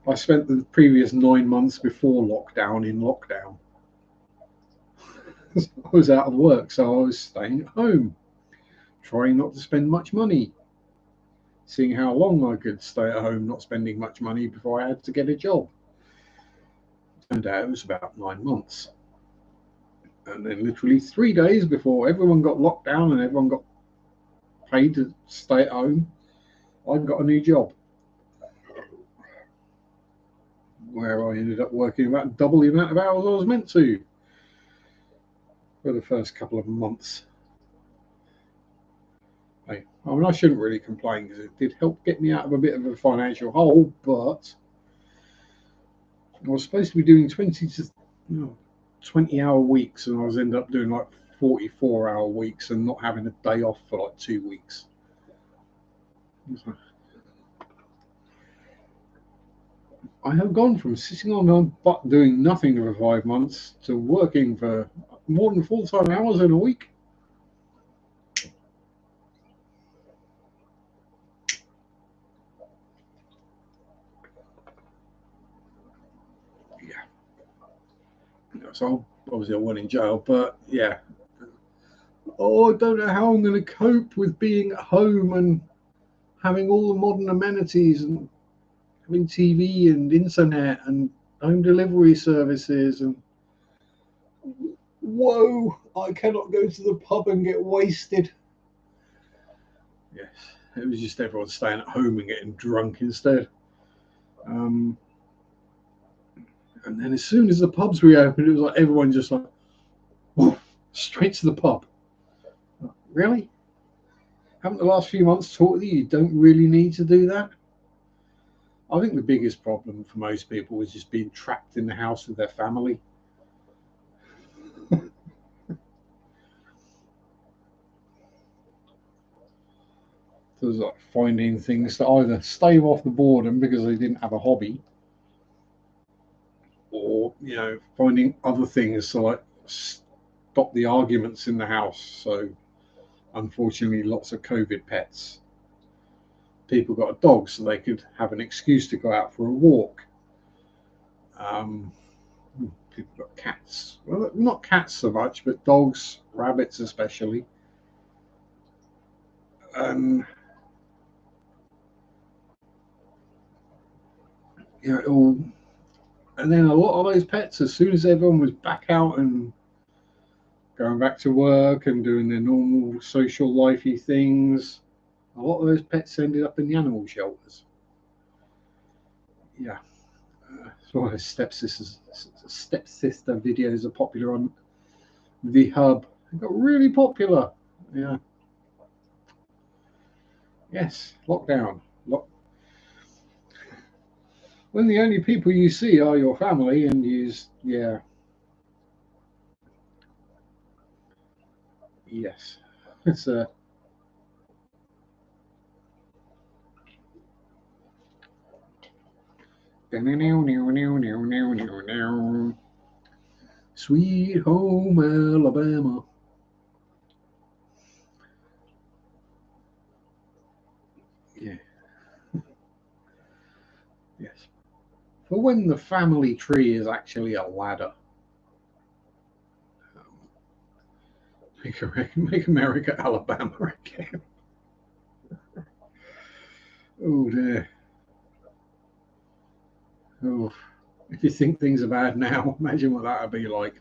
I spent the previous 9 months before lockdown in lockdown. I was out of work, so I was staying at home, trying not to spend much money, seeing how long I could stay at home not spending much money before I had to get a job. Turned out it was about 9 months. And then literally 3 days before everyone got locked down and everyone got paid to stay at home, I got a new job where I ended up working about double the amount of hours I was meant to for the first couple of months. I mean, I shouldn't really complain because it did help get me out of a bit of a financial hole, but I was supposed to be doing 20-hour weeks, and I was ended up doing like 44-hour weeks and not having a day off for like 2 weeks. I have gone from sitting on my butt doing nothing for 5 months to working for more than full-time hours in a week. Yeah. So obviously I went in jail, but yeah. Oh, I don't know how I'm going to cope with being at home and having all the modern amenities and having TV and internet and home delivery services, and whoa, I cannot go to the pub and get wasted. Yes, it was just everyone staying at home and getting drunk instead. And then as soon as the pubs reopened, it was like everyone just like, woof, straight to the pub. Really? Haven't the last few months taught you don't really need to do that? I think the biggest problem for most people was just being trapped in the house with their family. So it was like finding things to either stave off the boredom because they didn't have a hobby, or finding other things to like stop the arguments in the house. So unfortunately, lots of COVID pets. People got a dog so they could have an excuse to go out for a walk. People got cats. Well, not cats so much, but dogs, rabbits especially. And all. And then a lot of those pets, as soon as everyone was back out and going back to work and doing their normal social lifey things, a lot of those pets ended up in the animal shelters. Yeah. So my stepsister videos are popular on the Hub. They got really popular. Yeah. Yes. Lockdown. When the only people you see are your family, and yeah. Yes. It's a. Sweet home Alabama. Yeah. Yes. For when the family tree is actually a ladder. Make America Alabama again. Oh dear. Oh, if you think things are bad now, imagine what that would be like.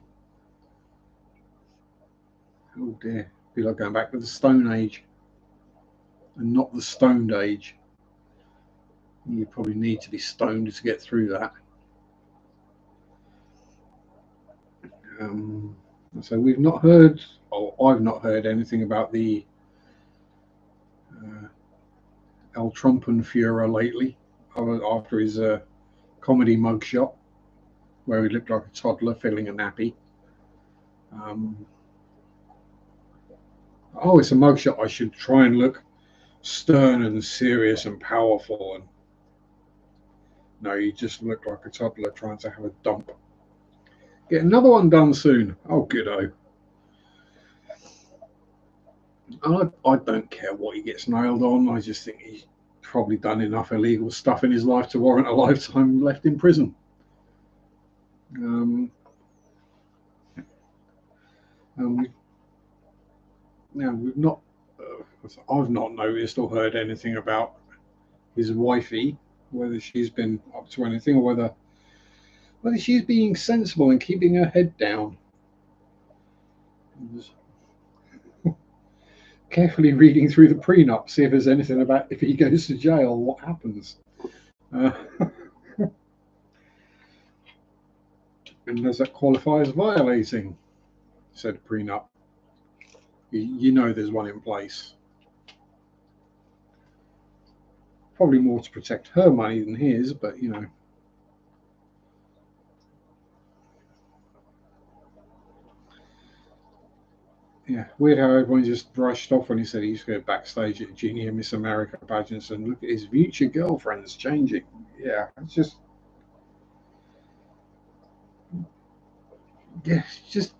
Oh dear. Be like going back to the Stone Age, and not the Stoned Age. You probably need to be stoned to get through that. So we've not heard, or I've not heard anything about the El Trumpenführer lately, after his comedy mugshot, where he looked like a toddler filling a nappy. Oh, it's a mugshot. I should try and look stern and serious and powerful. And no, you just look like a toddler trying to have a dump. Get another one done soon. Oh, good-o. I don't care what he gets nailed on. I just think he's probably done enough illegal stuff in his life to warrant a lifetime left in prison. We've not. I've not noticed or heard anything about his wifey, whether she's been up to anything or whether she's being sensible and keeping her head down. Carefully reading through the prenup, see if there's anything about if he goes to jail, what happens. And does that qualify as violating said prenup? You know there's one in place. Probably more to protect her money than his, but you know. Yeah, weird how everyone just brushed off when he said he used to go backstage at Junior Miss America pageants and look at his future girlfriends changing. Yeah, it's just. Yeah, it's just.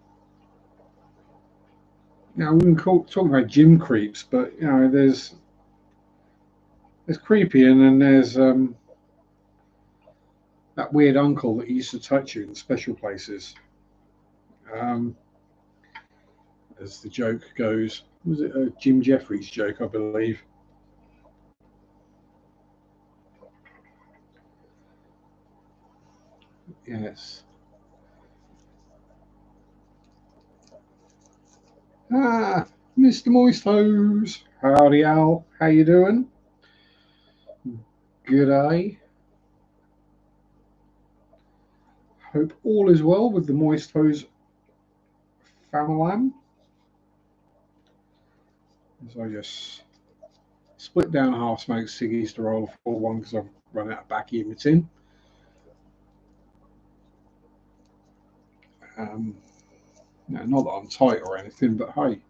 You know, we can talk about gym creeps, but you know, there's creepy, and then there's that weird uncle that used to touch you in special places. As the joke goes, was it a Jim Jeffries joke, I believe? Yes. Ah, Mr. Moist Hose. Howdy, Al. How you doing? Good day. Hope all is well with the Moist Hose family. So I just split down a half-smoked ciggies to roll a full one because I've run out of backy in my tin. Not that I'm tight or anything, but hey,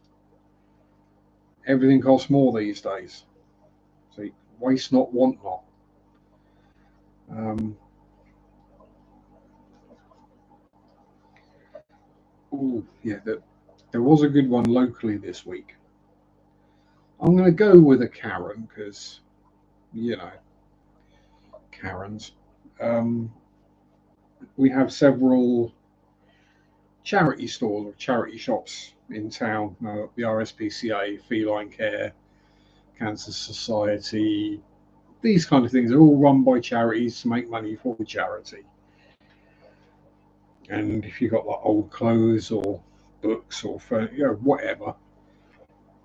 everything costs more these days. So waste not, want not. Oh, yeah, there was a good one locally this week. I'm going to go with a Karen because, you know, Karens. We have several charity stores or charity shops in town. The RSPCA, Feline Care, Cancer Society, these kind of things are all run by charities to make money for the charity. And if you've got like old clothes or books or whatever,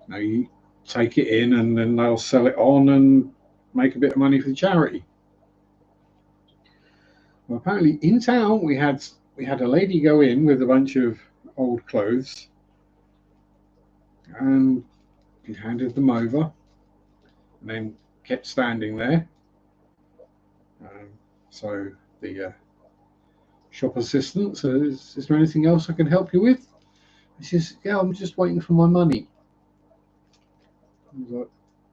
you take it in and then they'll sell it on and make a bit of money for the charity. Well, apparently in town we had a lady go in with a bunch of old clothes and he handed them over and then kept standing there. So the shop assistant says, "Is there anything else I can help you with?" He says, "Yeah, I'm just waiting for my money." I was like,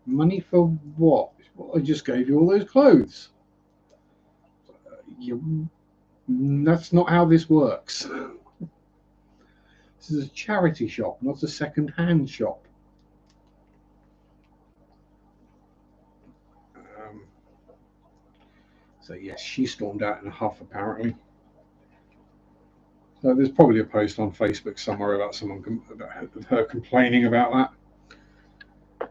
"Money for what?" "Well, I just gave you all those clothes." That's not how this works. This is a charity shop, not a second-hand shop. So yes, she stormed out in a huff, apparently. So there's probably a post on Facebook somewhere about about her complaining about that.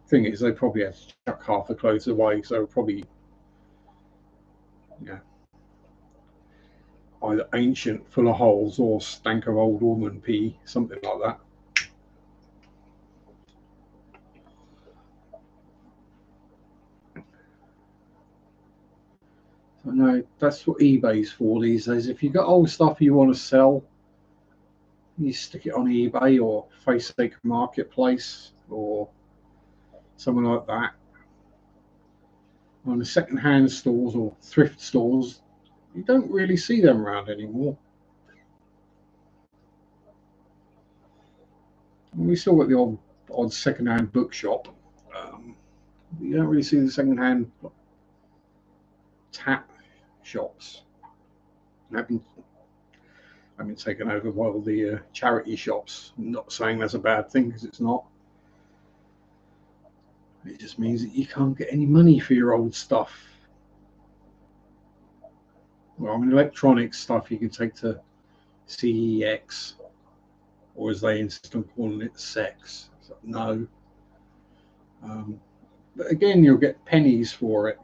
Thing is, they probably had to chuck half the clothes away, so probably, yeah, either ancient, full of holes, or stank of old woman pee, something like that. So no, know, that's what eBay's for these days. If you've got old stuff you want to sell, you stick it on eBay or Facebook Marketplace or something like that. On the second-hand stores or thrift stores, you don't really see them around anymore. We still got the odd second-hand bookshop. You don't really see the second-hand tap shops. I've been taken over by all the charity shops. I'm not saying that's a bad thing, because it's not. It just means that you can't get any money for your old stuff. Well, I mean, electronic stuff you can take to CEX, or as they insist on calling it, sex. So, no. But again, you'll get pennies for it.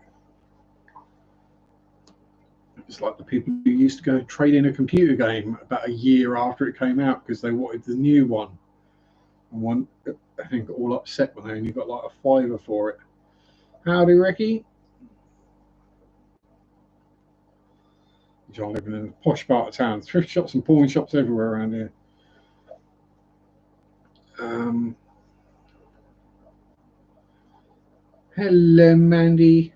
It's like the people who used to go trade in a computer game about a year after it came out because they wanted the new one. And one, I think, got all upset when they only got like a $5 for it. Howdy, Ricky. John living in a posh part of town. Thrift shops and pawn shops everywhere around here. Hello, Mandy.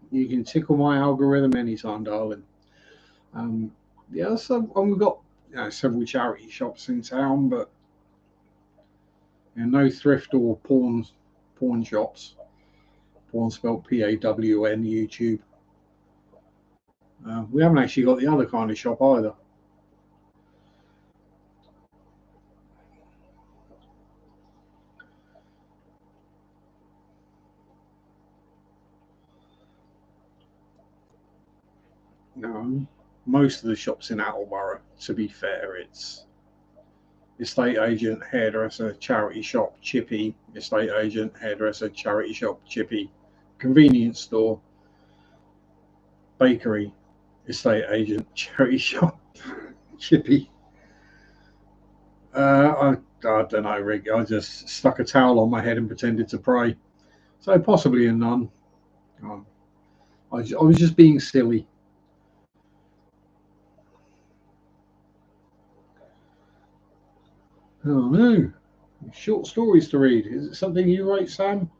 You can tickle my algorithm anytime, darling. Yeah, so we've got several charity shops in town, but no thrift or pawn shops. Pawn spelled PAWN, YouTube. We haven't actually got the other kind of shop either. No, most of the shops in Attleborough, to be fair, it's estate agent, hairdresser, charity shop, chippy, estate agent, hairdresser, charity shop, chippy, convenience store, bakery, estate agent, charity shop, chippy. I don't know, Rick. I just stuck a towel on my head and pretended to pray. So possibly a nun. I was just being silly. Oh no, short stories to read. Is it something you write, Sam?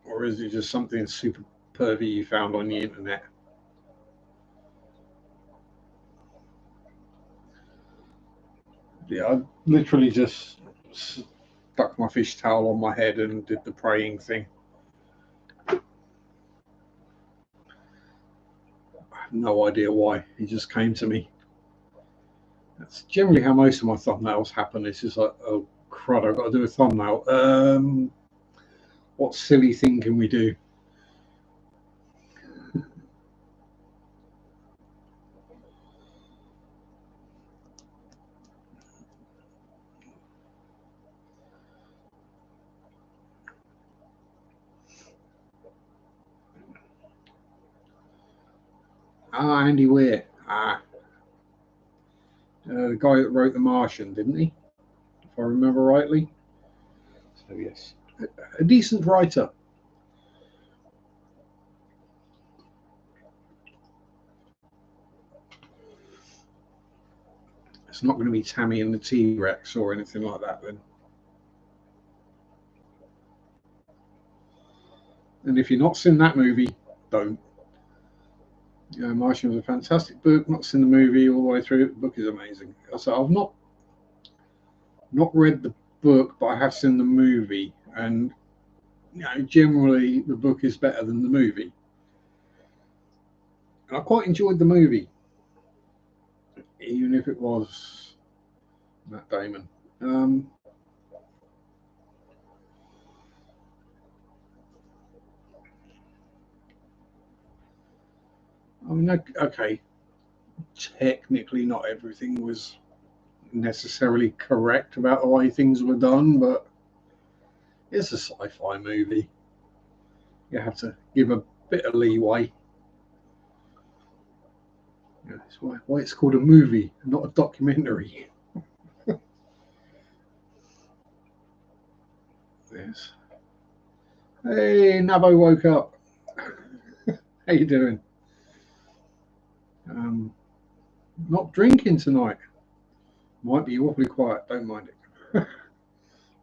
Or is it just something super pervy you found on the internet? Yeah, I literally just stuck my fish towel on my head and did the praying thing. I have no idea why. It just came to me. That's generally how most of my thumbnails happen. It's just like, oh crud, I've got to do a thumbnail. What silly thing can we do? Andy Weir. The guy that wrote The Martian, didn't he? If I remember rightly. So yes, a decent writer. It's not going to be Tammy and the T-Rex or anything like that then. And if you've not seen that movie, don't. Martian was a fantastic book. Not seen the movie all the way through. The book is amazing. So I've not read the book, but I have seen the movie, and generally the book is better than the movie. And I quite enjoyed the movie, even if it was Matt Damon. I mean, okay, technically not everything was necessarily correct about the way things were done, but it's a sci-fi movie. You have to give a bit of leeway. That's why it's called a movie, not a documentary. Yes. Hey, Nabo woke up. How you doing? Um, Not drinking tonight. Might be awfully quiet. Don't mind it.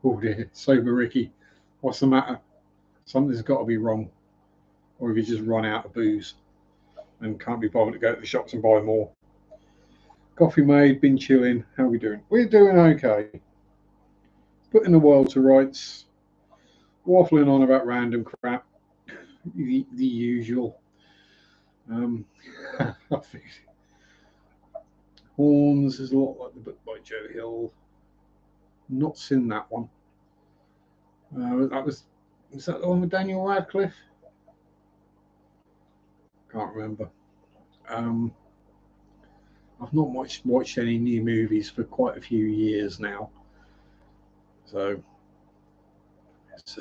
Oh dear, sober Ricky. What's the matter? Something's got to be wrong, or have you just run out of booze and can't be bothered to go to the shops and buy more? Coffee made, been chilling. How are we doing? We're doing okay. Putting the world to rights. Waffling on about random crap. The usual. Um, I think Horns is a lot like the book by Joe Hill. Not seen that one. That was that the one with Daniel Radcliffe? Can't remember. Um, I've not much watched any new movies for quite a few years now, so it's,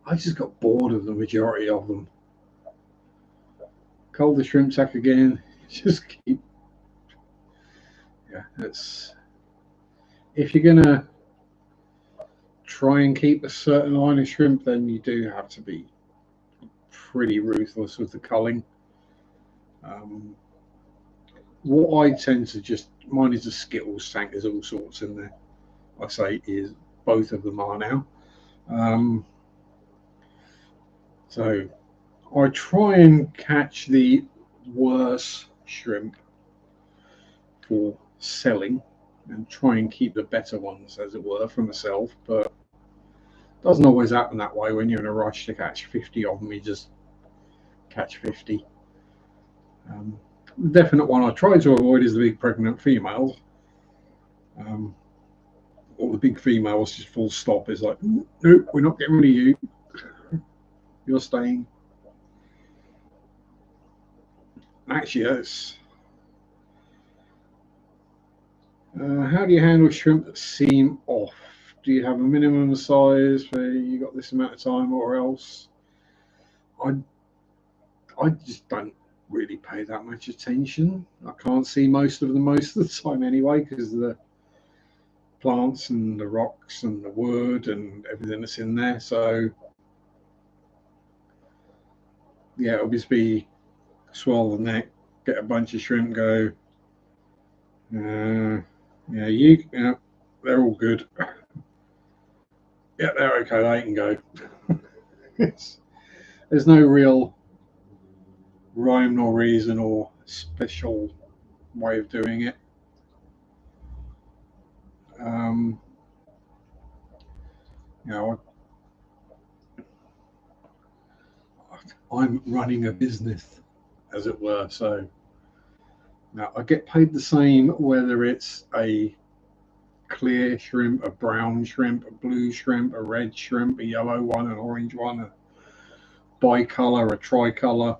I just got bored of the majority of them. Cold the shrimp sack again. Just keep. Yeah, it's if you're gonna try and keep a certain line of shrimp, then you do have to be pretty ruthless with the culling. Um, what I tend to just mine is a Skittles tank. There's all sorts in there. I say is both of them are now. Um, so I try and catch the worse shrimp for selling and try and keep the better ones, as it were, for myself. But it doesn't always happen that way when you're in a rush to catch 50 of them. You just catch 50. The definite one I try to avoid is the big pregnant females. Um, all the big females just full stop is like, nope, we're not getting rid of you. You're staying. Actually, yes. How do you handle shrimp that seem off? Do you have a minimum size for you got this amount of time or else? I I just don't really pay that much attention. I can't see most of them most of the time anyway because of the plants and the rocks and the wood and everything that's in there. So yeah, it'll just be swell the neck, get a bunch of shrimp, go. Yeah, they're all good. Yeah, they're okay. They can go. There's no real rhyme nor reason or special way of doing it. Um, you know, I'm running a business, as it were. So now I get paid the same whether it's a clear shrimp, a brown shrimp, a blue shrimp, a red shrimp, a yellow one, an orange one, a bicolor, a tricolor.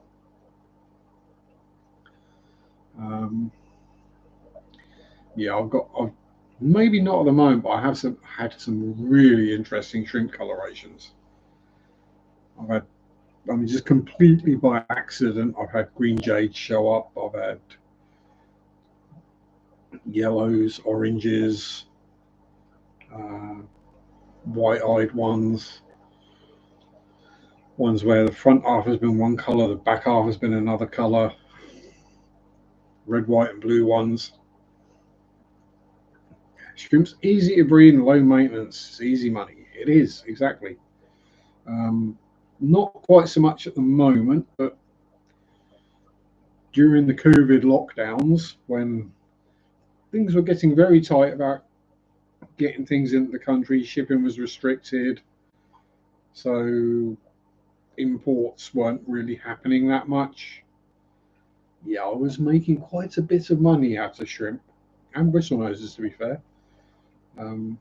Um, yeah, I've maybe not at the moment, but I have had some really interesting shrimp colorations. I've had, I mean, just completely by accident, I've had green jade show up. I've had yellows, oranges, uh, white-eyed ones where the front half has been one color, the back half has been another color, red, white, and blue ones. Shrimp's easy to breed and low maintenance. It's easy money. It is, exactly. Um, Not quite so much at the moment, but during the COVID lockdowns, when things were getting very tight about getting things into the country, shipping was restricted, so imports weren't really happening that much. Yeah, I was making quite a bit of money out of shrimp and bristlenoses, to be fair. Um,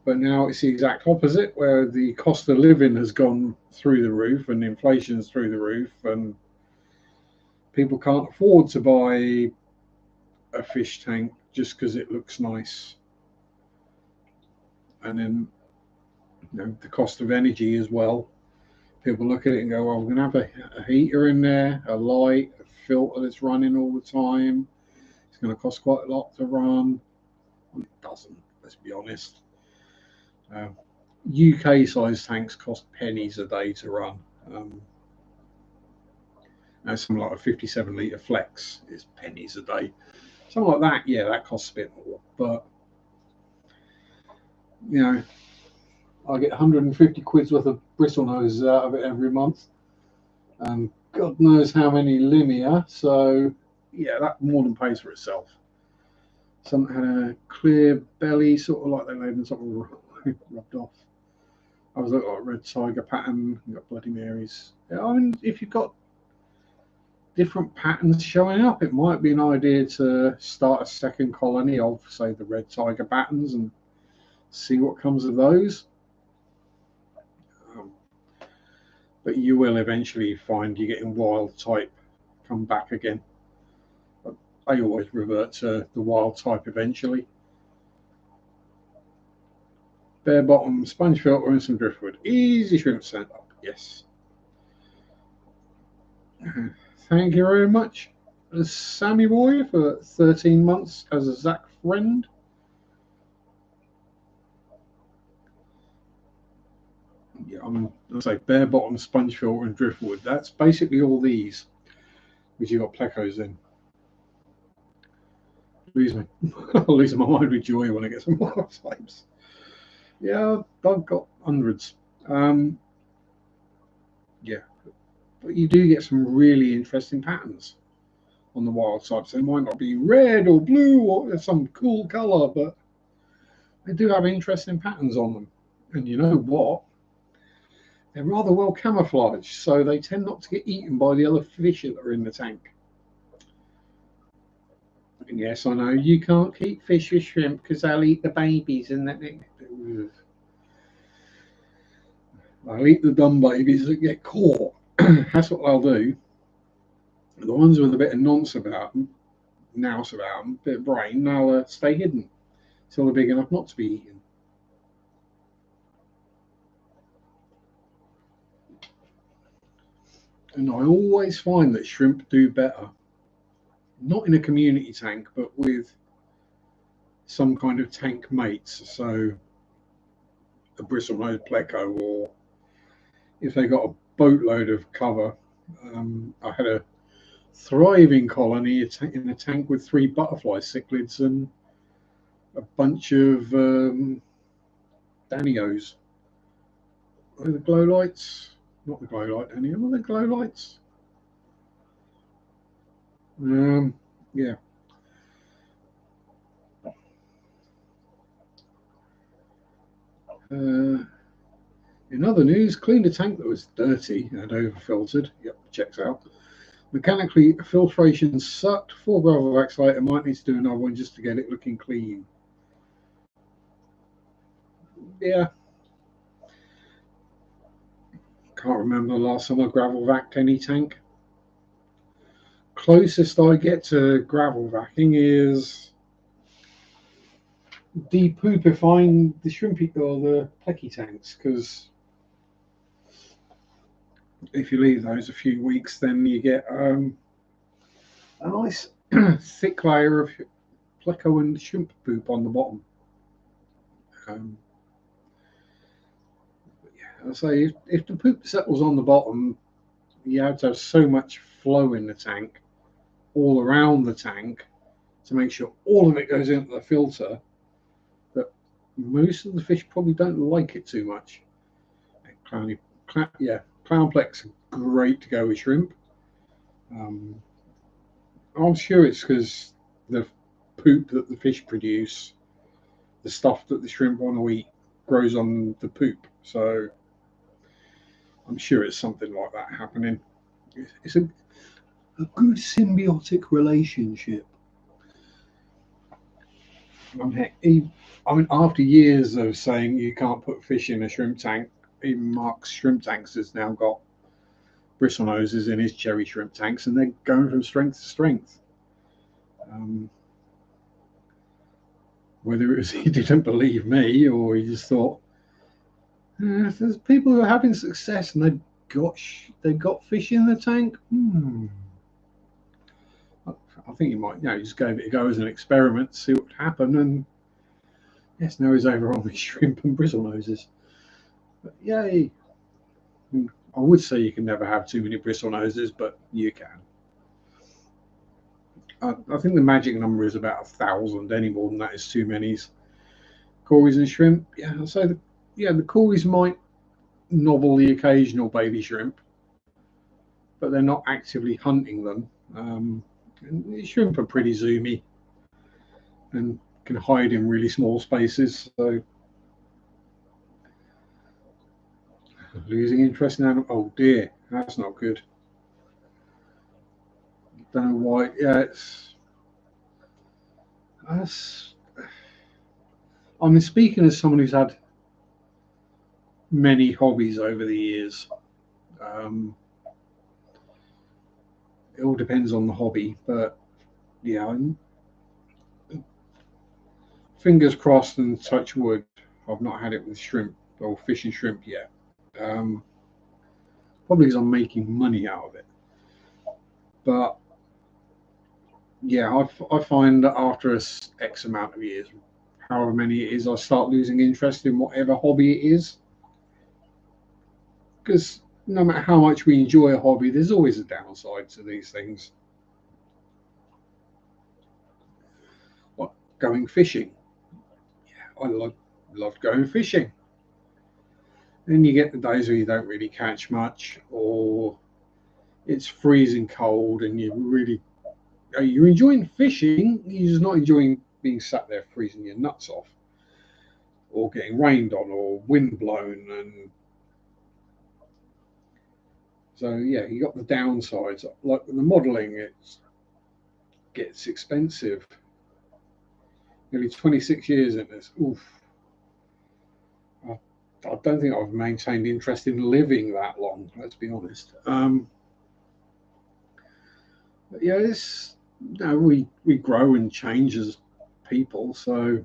but now it's the exact opposite, where the cost of living has gone through the roof and inflation's through the roof, and people can't afford to buy a fish tank just because it looks nice. And then the cost of energy as well. People look at it and go, well, we're going to have a heater in there, a light, a filter that's running all the time. It's going to cost quite a lot to run. Well, it doesn't, let's be honest. UK size tanks cost pennies a day to run. And something like a 57 litre flex is pennies a day. Something like that, yeah, that costs a bit more. But, you know, I get 150 quid's worth of bristle noses out of it every month. And God knows how many linear. So, yeah, that more than pays for itself. Some had a clear belly, sort of like they laid on top of rubbed off. I was looking like red tiger pattern. You got Bloody Marys. Yeah, I mean, if you've got different patterns showing up, it might be an idea to start a second colony of, say, the red tiger patterns and see what comes of those. But you will eventually find you're getting wild type come back again. But I always revert to the wild type eventually. Bare bottom, sponge filter, and some driftwood. Easy shrimp setup, yes. Thank you very much, Sammy Boy, for 13 months as a Zach friend. Yeah, I'll say bare bottom, sponge filter, and driftwood. That's basically all these, which you've got plecos in. I'll lose my mind with joy when I get some more types. Yeah, I've got hundreds. Yeah, but you do get some really interesting patterns on the wild types. They might not be red or blue or some cool color, but they do have interesting patterns on them. And you know what? They're rather well camouflaged, so they tend not to get eaten by the other fish that are in the tank. And yes, I know you can't keep fish with shrimp because they'll eat the babies and that. They'll eat the dumb babies that get caught. That's what they'll do. The ones with a bit of nonce about them, nous about them, bit of brain, they'll stay hidden until they're big enough not to be eaten. And I always find that shrimp do better, not in a community tank, but with some kind of tank mates. So a bristlenose pleco, or if they got a boatload of cover. I had a thriving colony in a tank with 3 butterfly cichlids and a bunch of Danios. Are the glow lights? Not the glow light, Danio. What are the glow lights? Yeah. In other news, cleaned a tank that was dirty and over-filtered. Yep, checks out. Mechanically, filtration sucked. 4 gravel wax later, might need to do another one just to get it looking clean. Yeah. Can't remember the last time I gravel vacked any tank. Closest I get to gravel vacking is depoopifying the shrimpy or the plecky tanks, because if you leave those a few weeks, then you get a nice thick layer of pleco and shrimp poop on the bottom. Yeah, I say if the poop settles on the bottom, you have to have so much flow in the tank, all around the tank, to make sure all of it goes into the filter, that most of the fish probably don't like it too much. Clownplex are great to go with shrimp. I'm sure it's because the poop that the fish produce, the stuff that the shrimp want to eat, grows on the poop. So I'm sure it's something like that happening. It's a good symbiotic relationship. I mean, after years of saying you can't put fish in a shrimp tank, even Mark's shrimp tanks has now got bristle noses in his cherry shrimp tanks, and they're going from strength to strength. Whether it was he didn't believe me or he just thought, if there's people who are having success and they've got fish in the tank, I think he might, just gave it a go as an experiment, see what would happen, and Yes, now he's over on the shrimp and bristlenoses. But yay! I would say you can never have too many bristlenoses, but you can. I think the magic number is about 1,000. Any more than that is too many. Cories and shrimp. Yeah, I'll say the cories might nobble the occasional baby shrimp, but they're not actively hunting them. And the shrimp are pretty zoomy and can hide in really small spaces. So losing interest in animals. Oh dear, that's not good. Don't know why. Yeah, that's. I mean, speaking as someone who's had many hobbies over the years, um, it all depends on the hobby. But yeah, fingers crossed and touch wood. I've not had it with shrimp or fish and shrimp yet. Um, Probably because I'm making money out of it. But yeah, I find that after X amount of years, however many it is, I start losing interest in whatever hobby it is. Because no matter how much we enjoy a hobby, there's always a downside to these things. Like going fishing. I love going fishing. Then you get the days where you don't really catch much, or it's freezing cold, and you're enjoying fishing. You're just not enjoying being sat there freezing your nuts off, or getting rained on, or wind blown, and so yeah, you got the downsides. Like with the modelling, it gets expensive. Nearly 26 years in this. Oof. I, I don't think I've maintained interest in living that long. Let's be honest. But yeah, we grow and change as people. So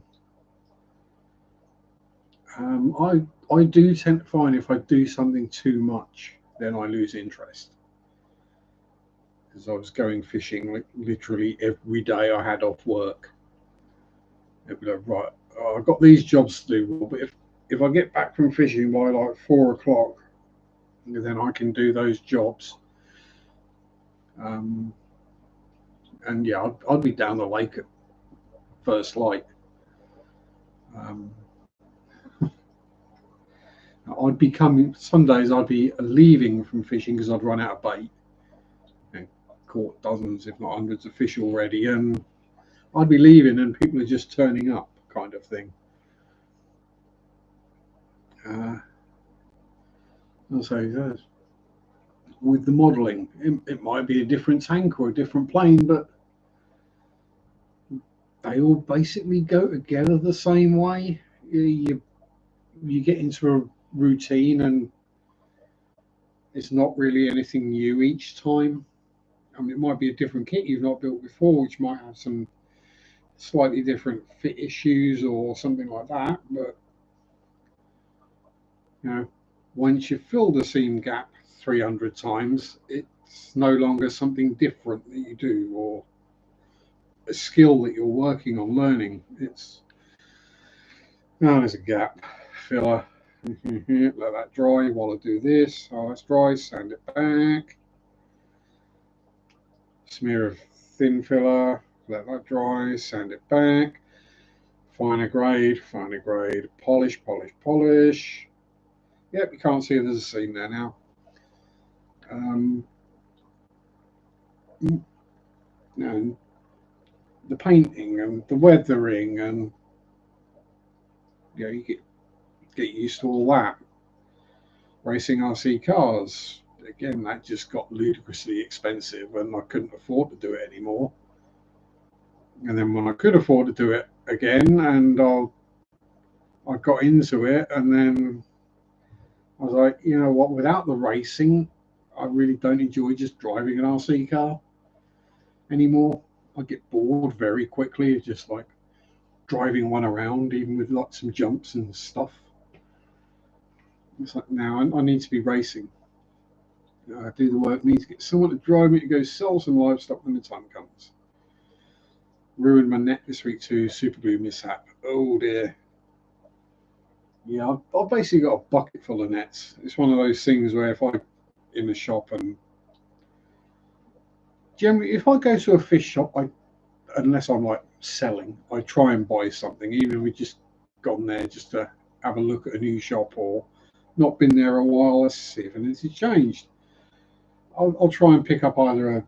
I do tend to find if I do something too much, then I lose interest. Because I was going fishing like literally every day I had off work. It'd be like, right, I've got these jobs to do, but if I get back from fishing by like 4 o'clock, then I can do those jobs. Um, and yeah, I'd be down the lake at first light. Um, I'd be coming. Some days I'd be leaving from fishing because I'd run out of bait. You know, caught dozens, if not hundreds, of fish already, and I'd be leaving, and people are just turning up, kind of thing. And so with the modelling, it might be a different tank or a different plane, but they all basically go together the same way. You get into a routine, and it's not really anything new each time. I mean, it might be a different kit you've not built before, which might have some slightly different fit issues or something like that. But you know, once you've filled the seam gap 300 times, it's no longer something different that you do or a skill that you're working on learning. It's now there's a gap filler. Let that dry while I do this. Oh, that's dry. Sand it back. Smear of thin filler. Let that dry. Sand it back. Finer grade. Finer grade. Polish. Polish. Polish. Yep, you can't see there's a seam there now. Um, and the painting and the weathering and you get used to all that. Racing RC cars, again, that just got ludicrously expensive and I couldn't afford to do it anymore. And then when I could afford to do it again, and I got into it, and then I was like, you know what, without the racing, I really don't enjoy just driving an RC car anymore. I get bored very quickly, just like driving one around, even with lots of jumps and stuff. It's like now I need to be racing. Do the work, need to get someone to drive me to go sell some livestock when the time comes. Ruined my neck this week too, super glue mishap. Oh dear. Yeah, I've basically got a bucket full of nets. It's one of those things where if I in the shop and generally if I go to a fish shop, I unless I'm like selling, I try and buy something, even if we just gone there just to have a look at a new shop or not been there a while. Let's see if anything's changed. I'll try and pick up either a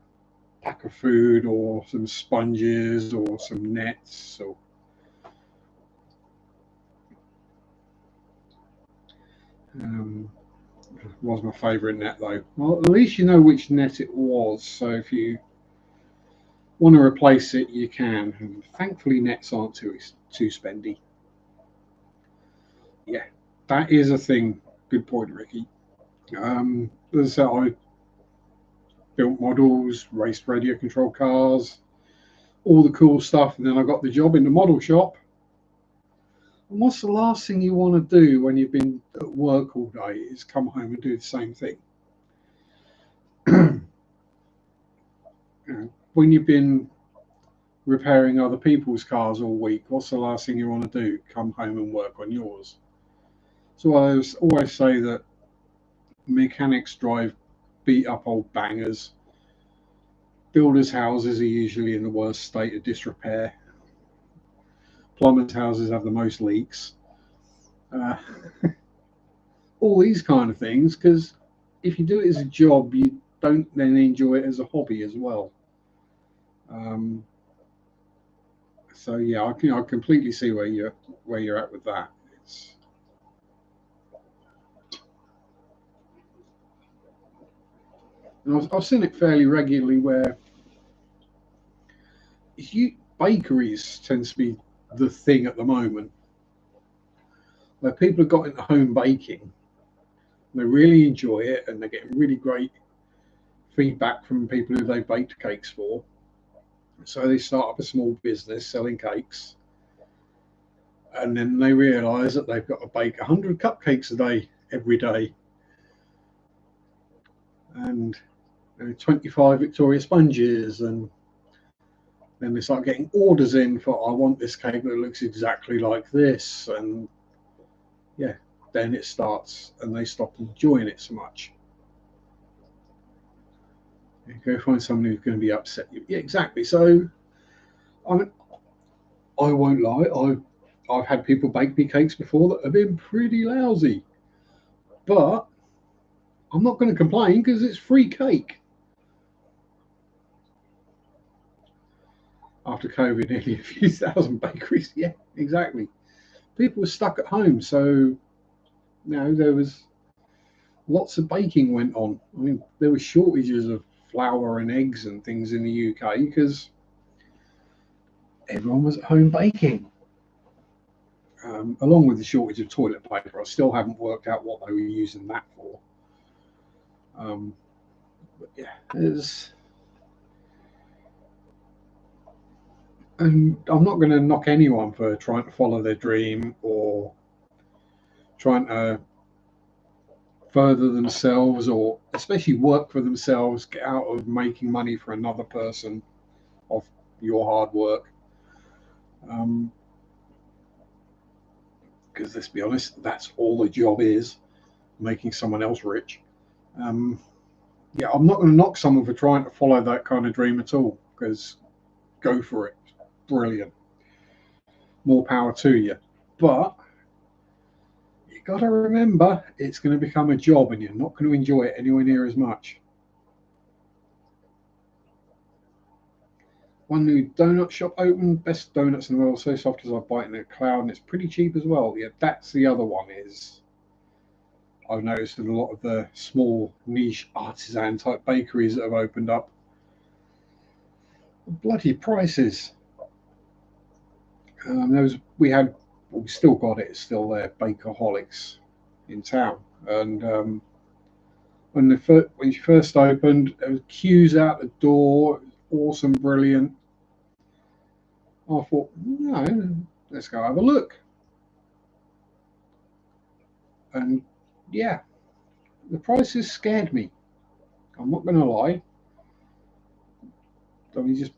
pack of food or some sponges or some nets. Or um, was my favourite net though. Well, at least you know which net it was. So if you want to replace it, you can. And thankfully, nets aren't too spendy. Yeah, that is a thing. Good point, Ricky. As I said, I built models, raced radio control cars, all the cool stuff, and then I got the job in the model shop. And what's the last thing you want to do when you've been at work all day is come home and do the same thing? When you've been repairing other people's cars all week, what's the last thing you want to do? Come home and work on yours. So I always say that mechanics drive beat up old bangers. Builders' houses are usually in the worst state of disrepair. Plumbers' houses have the most leaks. Uh, all these kind of things, because if you do it as a job, you don't then enjoy it as a hobby as well. Um, so yeah, I completely see where you're at with that. I've seen it fairly regularly where bakeries tends to be the thing at the moment, where people have got into home baking. They really enjoy it, and they're getting really great feedback from people who they baked cakes for. So they start up a small business selling cakes, and then they realise that they've got to bake 100 cupcakes a day every day, and 25 Victoria sponges, and then they start getting orders in for I want this cake that looks exactly like this, and yeah, then it starts, and they stop enjoying it so much. You go find someone who's going to be upset. Yeah, exactly. So I mean, I won't lie. I've had people bake me cakes before that have been pretty lousy, but I'm not going to complain because it's free cake. After COVID, nearly a few thousand bakeries. Yeah, exactly. People were stuck at home, so there was lots of baking went on. I mean, there were shortages of flour and eggs and things in the UK because everyone was at home baking. Along with the shortage of toilet paper, I still haven't worked out what they were using that for. But yeah, and I'm not going to knock anyone for trying to follow their dream or trying to further themselves or especially work for themselves, get out of making money for another person off your hard work. Because let's be honest, that's all the job is, making someone else rich. Yeah, I'm not going to knock someone for trying to follow that kind of dream at all, because go for it. Brilliant. More power to you. But you got to remember, it's going to become a job and you're not going to enjoy it anywhere near as much. One new donut shop opened, best donuts in the world, so soft as I bite in a cloud, and it's pretty cheap as well. Yeah, that's the other one. Is I've noticed that a lot of the small niche artisan type bakeries that have opened up, bloody prices. We still got it. It's still there. Bakerholics in town, and when she first opened, there was queues out the door. It was awesome, brilliant. I thought, no, let's go have a look. And yeah, the prices scared me. I'm not going to lie. I mean,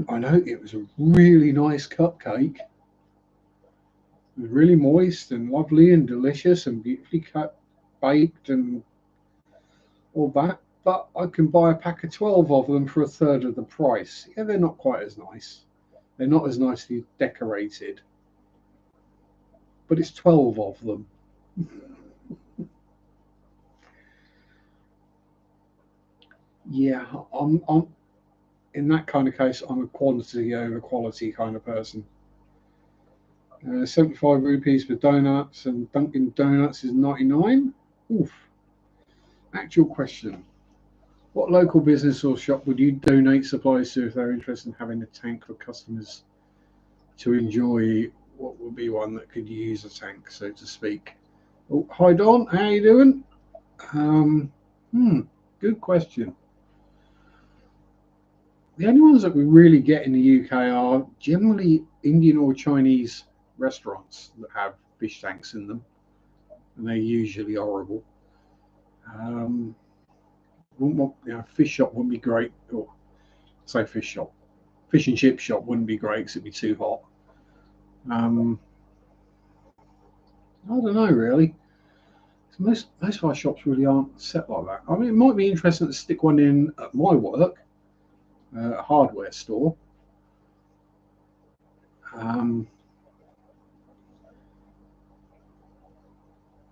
I know it was a really nice cupcake. It was really moist and lovely and delicious and beautifully cut, baked and all that. But I can buy a pack of 12 of them for a third of the price. Yeah, they're not quite as nice. They're not as nicely decorated. But it's 12 of them. Yeah, I'm in that kind of case, I'm a quantity over quality kind of person. 75 rupees for donuts and Dunkin' Donuts is 99. Oof. Actual question. What local business or shop would you donate supplies to if they're interested in having a tank for customers to enjoy? What would be one that could use a tank, so to speak? Oh, hi Don, how you doing? Um, Good question. The only ones that we really get in the UK are generally Indian or Chinese restaurants that have fish tanks in them, and they're usually horrible. Um, Fish shop wouldn't be great. Or say fish shop, fish and chip shop wouldn't be great because it'd be too hot. Um, I don't know really. Most of our shops really aren't set like that. I mean, it might be interesting to stick one in at my work, a hardware store. Um,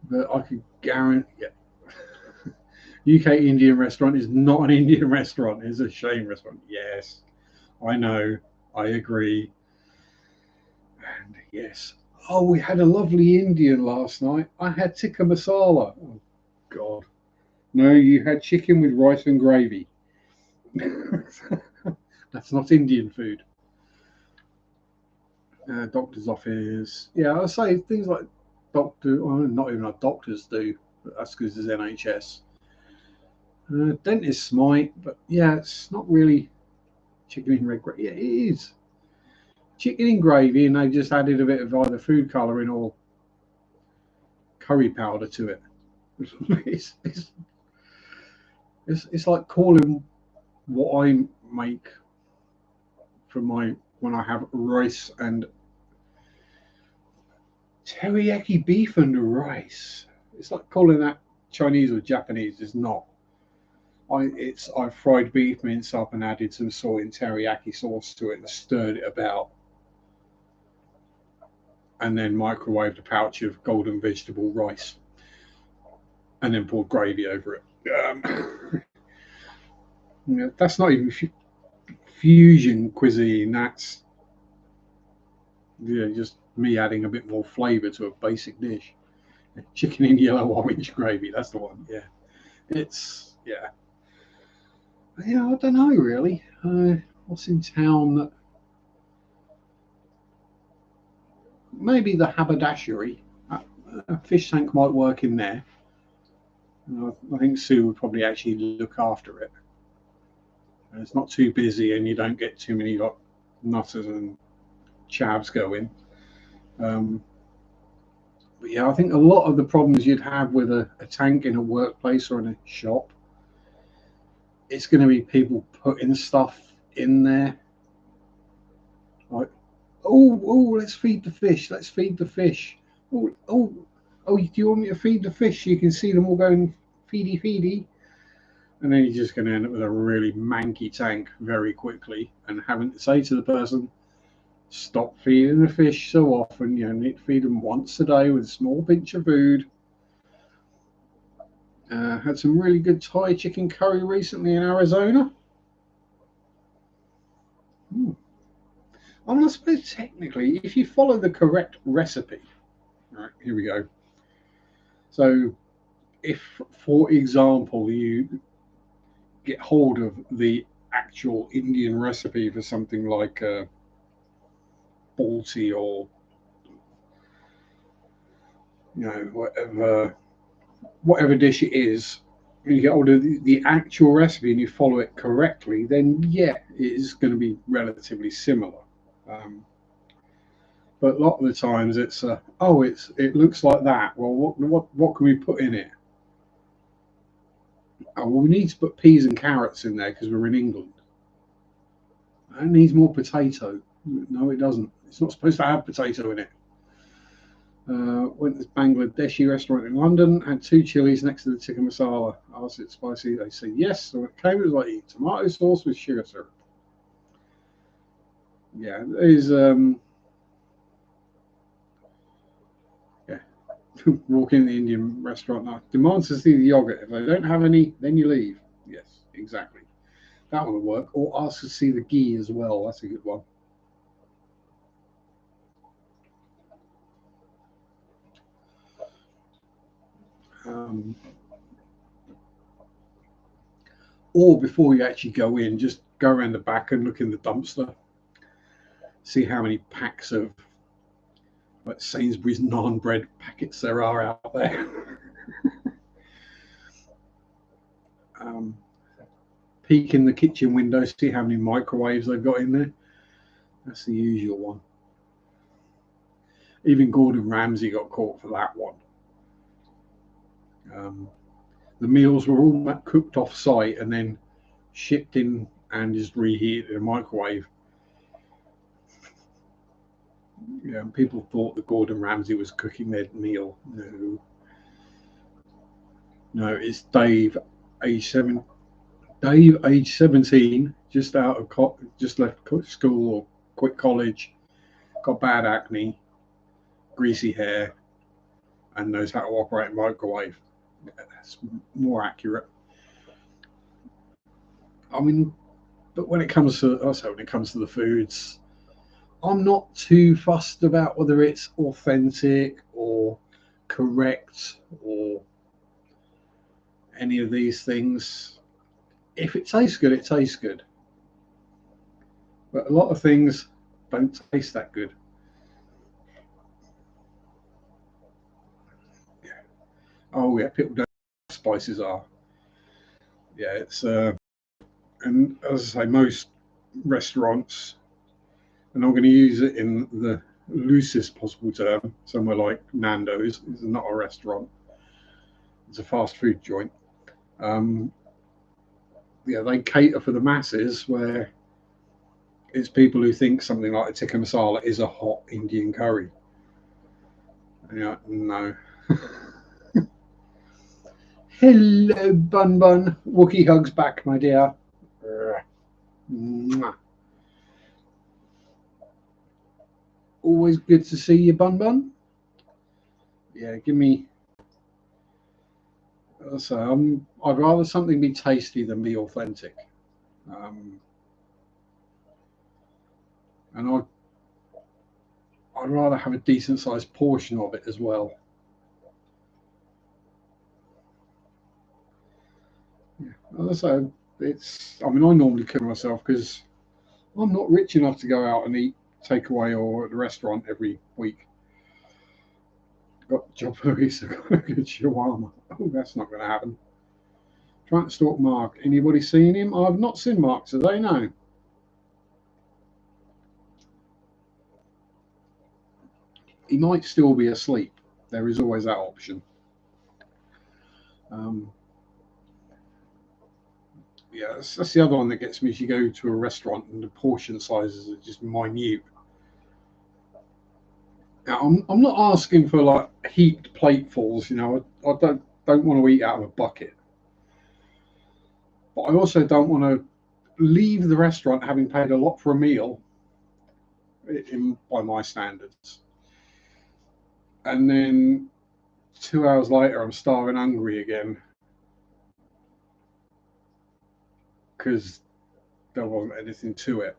but I could guarantee, yeah, UK Indian restaurant is not an Indian restaurant. It's a shame restaurant. Yes, I know. I agree. And yes. Oh, we had a lovely Indian last night. I had tikka masala. Oh, God. No, you had chicken with rice and gravy. That's not Indian food. Doctor's office. Yeah, I say things like well, not even our doctors do, but that's because it's NHS. Dentists might, but yeah, it's not really chicken in red gravy. Yeah, it is chicken in gravy, and they just added a bit of either food colouring or curry powder to it. it's, it's, it's like calling what I make for my when I have rice and teriyaki beef and rice. It's like calling that Chinese or Japanese. It's not. I fried beef mince up and added some soy and teriyaki sauce to it and stirred it about, and then microwaved a pouch of golden vegetable rice, and then poured gravy over it. That's not even fusion cuisine. That's just me adding a bit more flavour to a basic dish. Chicken in yellow orange gravy. That's the one. Yeah, it's yeah. Yeah, I don't know really. What's in town that maybe the haberdashery. A fish tank might work in there. I think Sue would probably actually look after it. And it's not too busy, and you don't get too many like nutters and chavs going. Um, but yeah, I think a lot of the problems you'd have with a tank in a workplace or in a shop, it's going to be people putting stuff in there. Like, let's feed the fish. Let's feed the fish. Do you want me to feed the fish? You can see them all going feedy feedy. And then you're just going to end up with a really manky tank very quickly and having to say to the person, stop feeding the fish so often. You need to feed them once a day with a small pinch of food. Had some really good Thai chicken curry recently in Arizona. Ooh. I mean, I suppose technically, if you follow the correct recipe, right, here we go. So, if, for example, you get hold of the actual Indian recipe for something like balti or whatever dish it is, and you get hold of the actual recipe and you follow it correctly, then yeah, it is going to be relatively similar. Um, but a lot of the times it looks like that. Well, what can we put in it? Oh, well, we need to put peas and carrots in there because we're in England. It needs more potato. No, it doesn't. It's not supposed to have potato in it. Went to this Bangladeshi restaurant in London, had 2 chilies next to the tikka masala. I asked it spicy. They said yes. So when it came, it was like tomato sauce with sugar syrup. Yeah, there's yeah. Walk in the Indian restaurant now. Demand to see the yogurt. If they don't have any, then you leave. Yes, exactly. That one will work. Or ask to see the ghee as well. That's a good one. Um, or before you actually go in, just go around the back and look in the dumpster. See how many packs of like Sainsbury's naan bread packets there are out there. um, Peek in the kitchen window, see how many microwaves they've got in there. That's the usual one. Even Gordon Ramsay got caught for that one. Um, the meals were all cooked off site and then shipped in and just reheated in a microwave. Yeah, people thought that Gordon Ramsay was cooking their meal. No, no, it's Dave, age 7. Dave, age 17, just out of just left school or quit college, got bad acne, greasy hair, and knows how to operate a microwave. That's more accurate. I mean, but when it comes to also when it comes to the foods, I'm not too fussed about whether it's authentic or correct or any of these things. If it tastes good, it tastes good. But a lot of things don't taste that good. Yeah. Oh yeah, people don't know what spices are. Yeah, it's and as I say, most restaurants, and I'm going to use it in the loosest possible term, somewhere like Nando's is not a restaurant; it's a fast food joint. Um, yeah, they cater for the masses, where it's people who think something like a tikka masala is a hot Indian curry. Yeah, no. Hello, Bun Bun. Wookie hugs back, my dear. Mwah. Always good to see you, Bun Bun. Yeah, give me. So I'd rather something be tasty than be authentic, um, and I'd rather have a decent sized portion of it as well. Yeah. So it's. I mean, I normally cook myself because I'm not rich enough to go out and eat takeaway or at the restaurant every week. Got job police, got a good shawarma. Oh, that's not going to happen. Trying to stalk Mark. Anybody seen him? I've not seen Mark today. No. He might still be asleep. There is always that option. Um, yeah, that's the other one that gets me. Is you go to a restaurant and the portion sizes are just minute. Now, I'm not asking for like heaped platefuls. You know, I don't want to eat out of a bucket, but I also don't want to leave the restaurant having paid a lot for a meal, by my standards, and then 2 hours later I'm starving hungry again because there wasn't anything to it.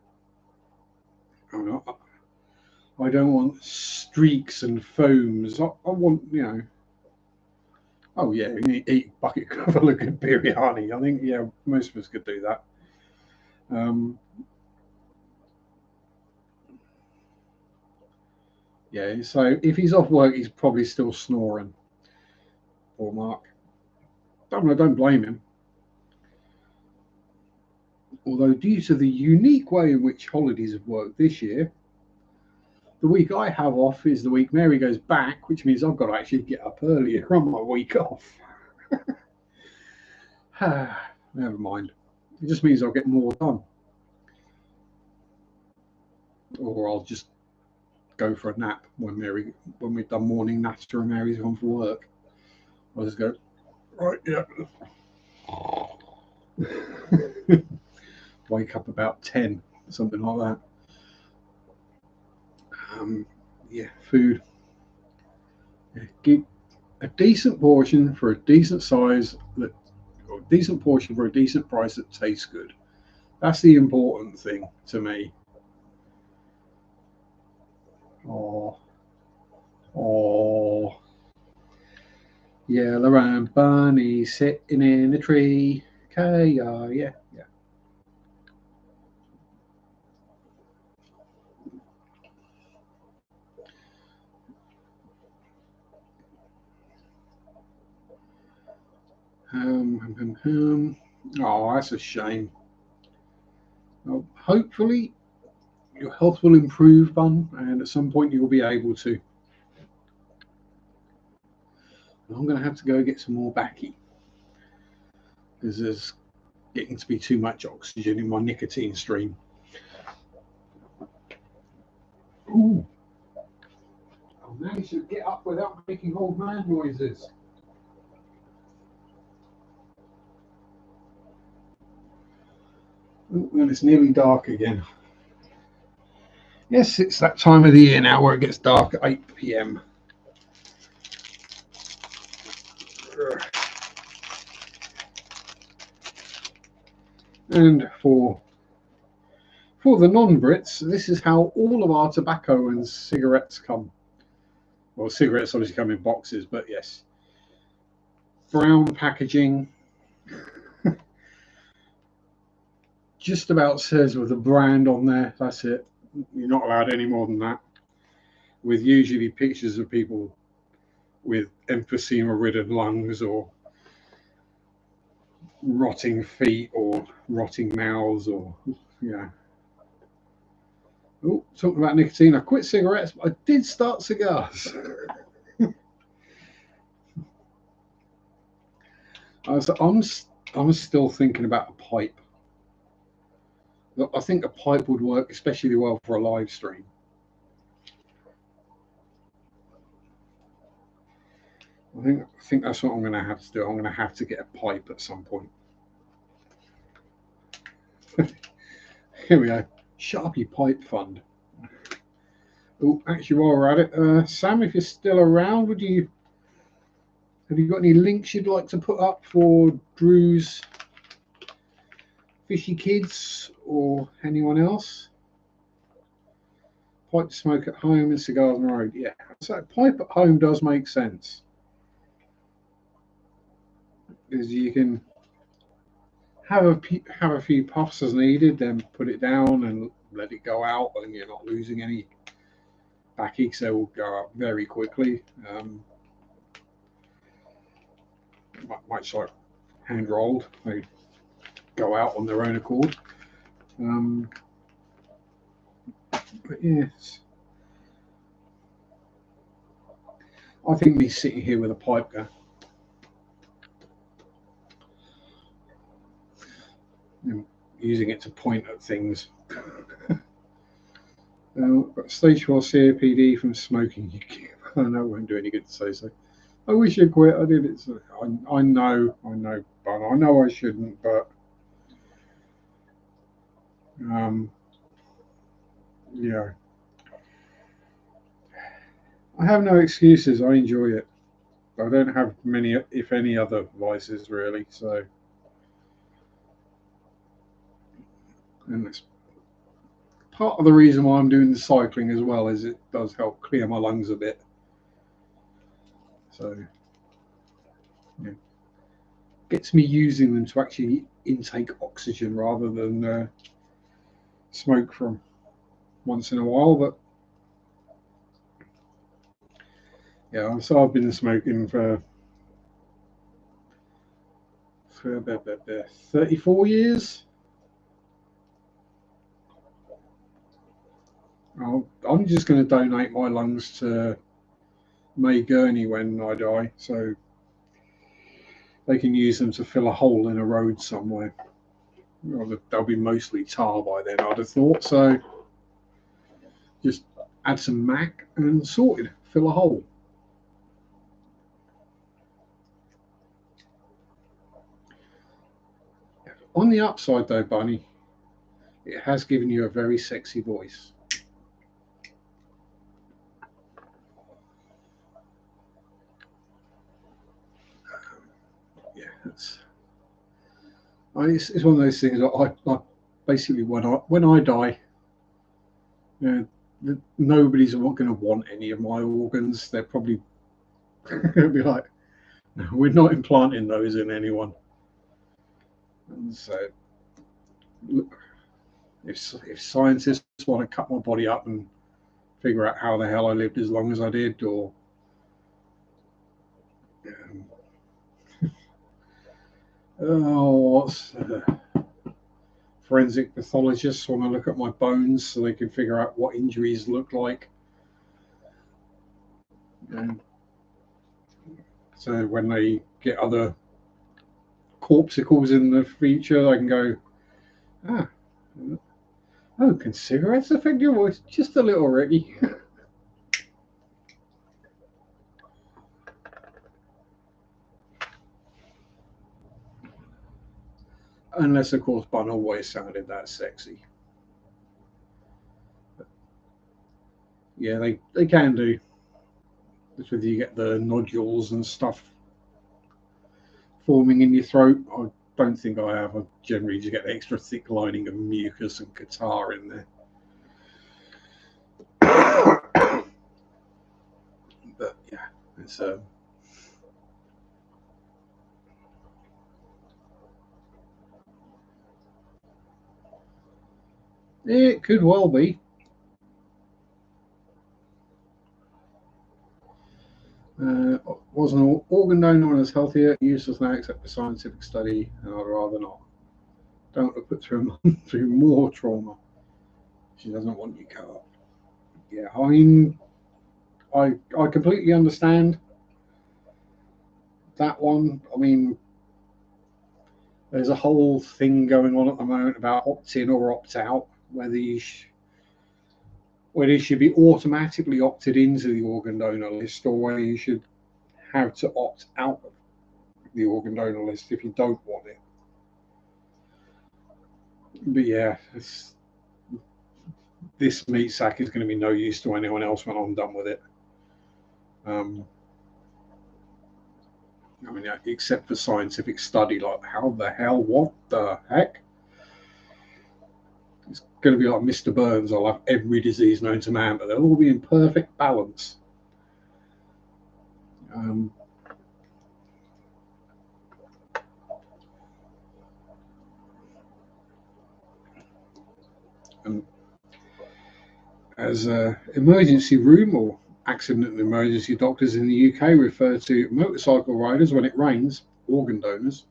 I don't want streaks and foams. I want, oh yeah, you eat a bucket full of good biryani. I think, yeah, most of us could do that. Um, yeah, so if he's off work, he's probably still snoring. Poor Mark. I don't blame him. Although, due to the unique way in which holidays have worked this year, the week I have off is the week Mary goes back, which means I've got to actually get up earlier on my week off. Never mind. It just means I'll get more done. Or I'll just go for a nap when we've done morning natter and Mary's gone for work. I'll just go, right, yeah. Wake up about 10, something like that. Yeah, food. Yeah, get a decent portion for a decent size, or a decent portion for a decent price that tastes good. That's the important thing to me. Oh, oh, yellow and bunny sitting in a tree. Yeah. Oh, that's a shame. Well, hopefully, your health will improve, Bun, and at some point you'll be able to. I'm going to have to go get some more backy because there's getting to be too much oxygen in my nicotine stream. Ooh. I managed to get up without making old man noises. And it's nearly dark again. Yes, it's that time of the year now where it gets dark at 8 p.m. And for the non-Brits, this is how all of our tobacco and cigarettes come. Well, cigarettes obviously come in boxes, but yes. Brown packaging. Just about says with a brand on there. That's it. You're not allowed any more than that. With usually pictures of people with emphysema-ridden lungs or rotting feet or rotting mouths or, yeah. Oh, talking about nicotine, I quit cigarettes, but I did start cigars. I'm still thinking about a pipe. I think a pipe would work especially well for a live stream. I think that's what I'm going to have to do. I'm going to have to get a pipe at some point. Here we go. Sharpe Pipe Fund. Oh, actually, while we're at it, Sam, if you're still around, have you got any links you'd like to put up for Drew's Fishy Kids or anyone else? Pipe to smoke at home and cigars on the road. Yeah, so pipe at home does make sense. Because you can have a few puffs as needed, then put it down and let it go out, and you're not losing any backy because they will go up very quickly. Much like hand rolled, they go out on their own accord. But yes, I think me sitting here with a pipe gun and using it to point at things. But stage 4 COPD from smoking. I know it won't do any good to say so. I wish I quit. I did it. I know, but I know I shouldn't. But yeah, I have no excuses. I enjoy it. I don't have many, if any, other vices really. So, and it's part of the reason why I'm doing the cycling as well. Is it does help clear my lungs a bit. So, yeah, gets me using them to actually intake oxygen rather than smoke from once in a while. But yeah, so I've been smoking for about 34 years. I'm just going to donate my lungs to May Gurney when I die, so they can use them to fill a hole in a road somewhere. Well, they'll be mostly tar by then, I'd have thought. So just add some mac, and sorted. Fill a hole. On the upside, though, Bunny, it has given you a very sexy voice. Yeah, it's one of those things that I basically when I die, you know, nobody's going to want any of my organs. They're probably going to be like, no, we're not implanting those in anyone. And so, if scientists want to cut my body up and figure out how the hell I lived as long as I did, or what's forensic pathologists want to look at my bones so they can figure out what injuries look like. And so when they get other corpuscles in the future, they can go, oh, can cigarettes affect your voice? Just a little, Ricky. Unless, of course, Bun always sounded that sexy. Yeah, they can do. That's whether you get the nodules and stuff forming in your throat. I don't think I have. I generally just get the extra thick lining of mucus and catarrh in there. But yeah, it's it could well be. Was an organ donor and is healthier, useless now except for scientific study, and I'd rather not. Don't put through through more trauma. She doesn't want you cut up. Yeah, I mean, I completely understand that one. I mean, there's a whole thing going on at the moment about opt in or opt out, whether you should be automatically opted into the organ donor list or whether you should have to opt out of the organ donor list if you don't want it. But yeah, this meat sack is going to be no use to anyone else when I'm done with it. I mean, except for scientific study, like how the hell, what the heck? It's going to be like Mr. Burns. I'll have every disease known to man, but they'll all be in perfect balance. And as an emergency room or accident and emergency doctors in the UK refer to motorcycle riders when it rains, organ donors.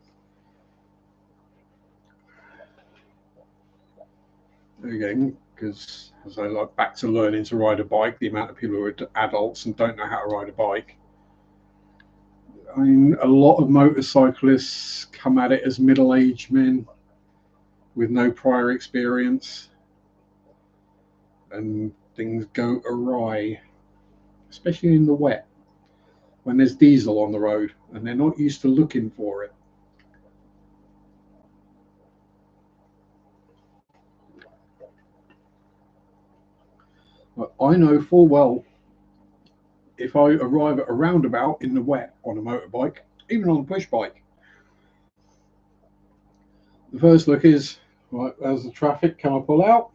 Again, because as I like back to learning to ride a bike, the amount of people who are adults and don't know how to ride a bike. I mean, a lot of motorcyclists come at it as middle-aged men with no prior experience, and things go awry, especially in the wet when there's diesel on the road and they're not used to looking for it. But I know full well if I arrive at a roundabout in the wet on a motorbike, even on a push bike, the first look is, right, there's the traffic, can I pull out?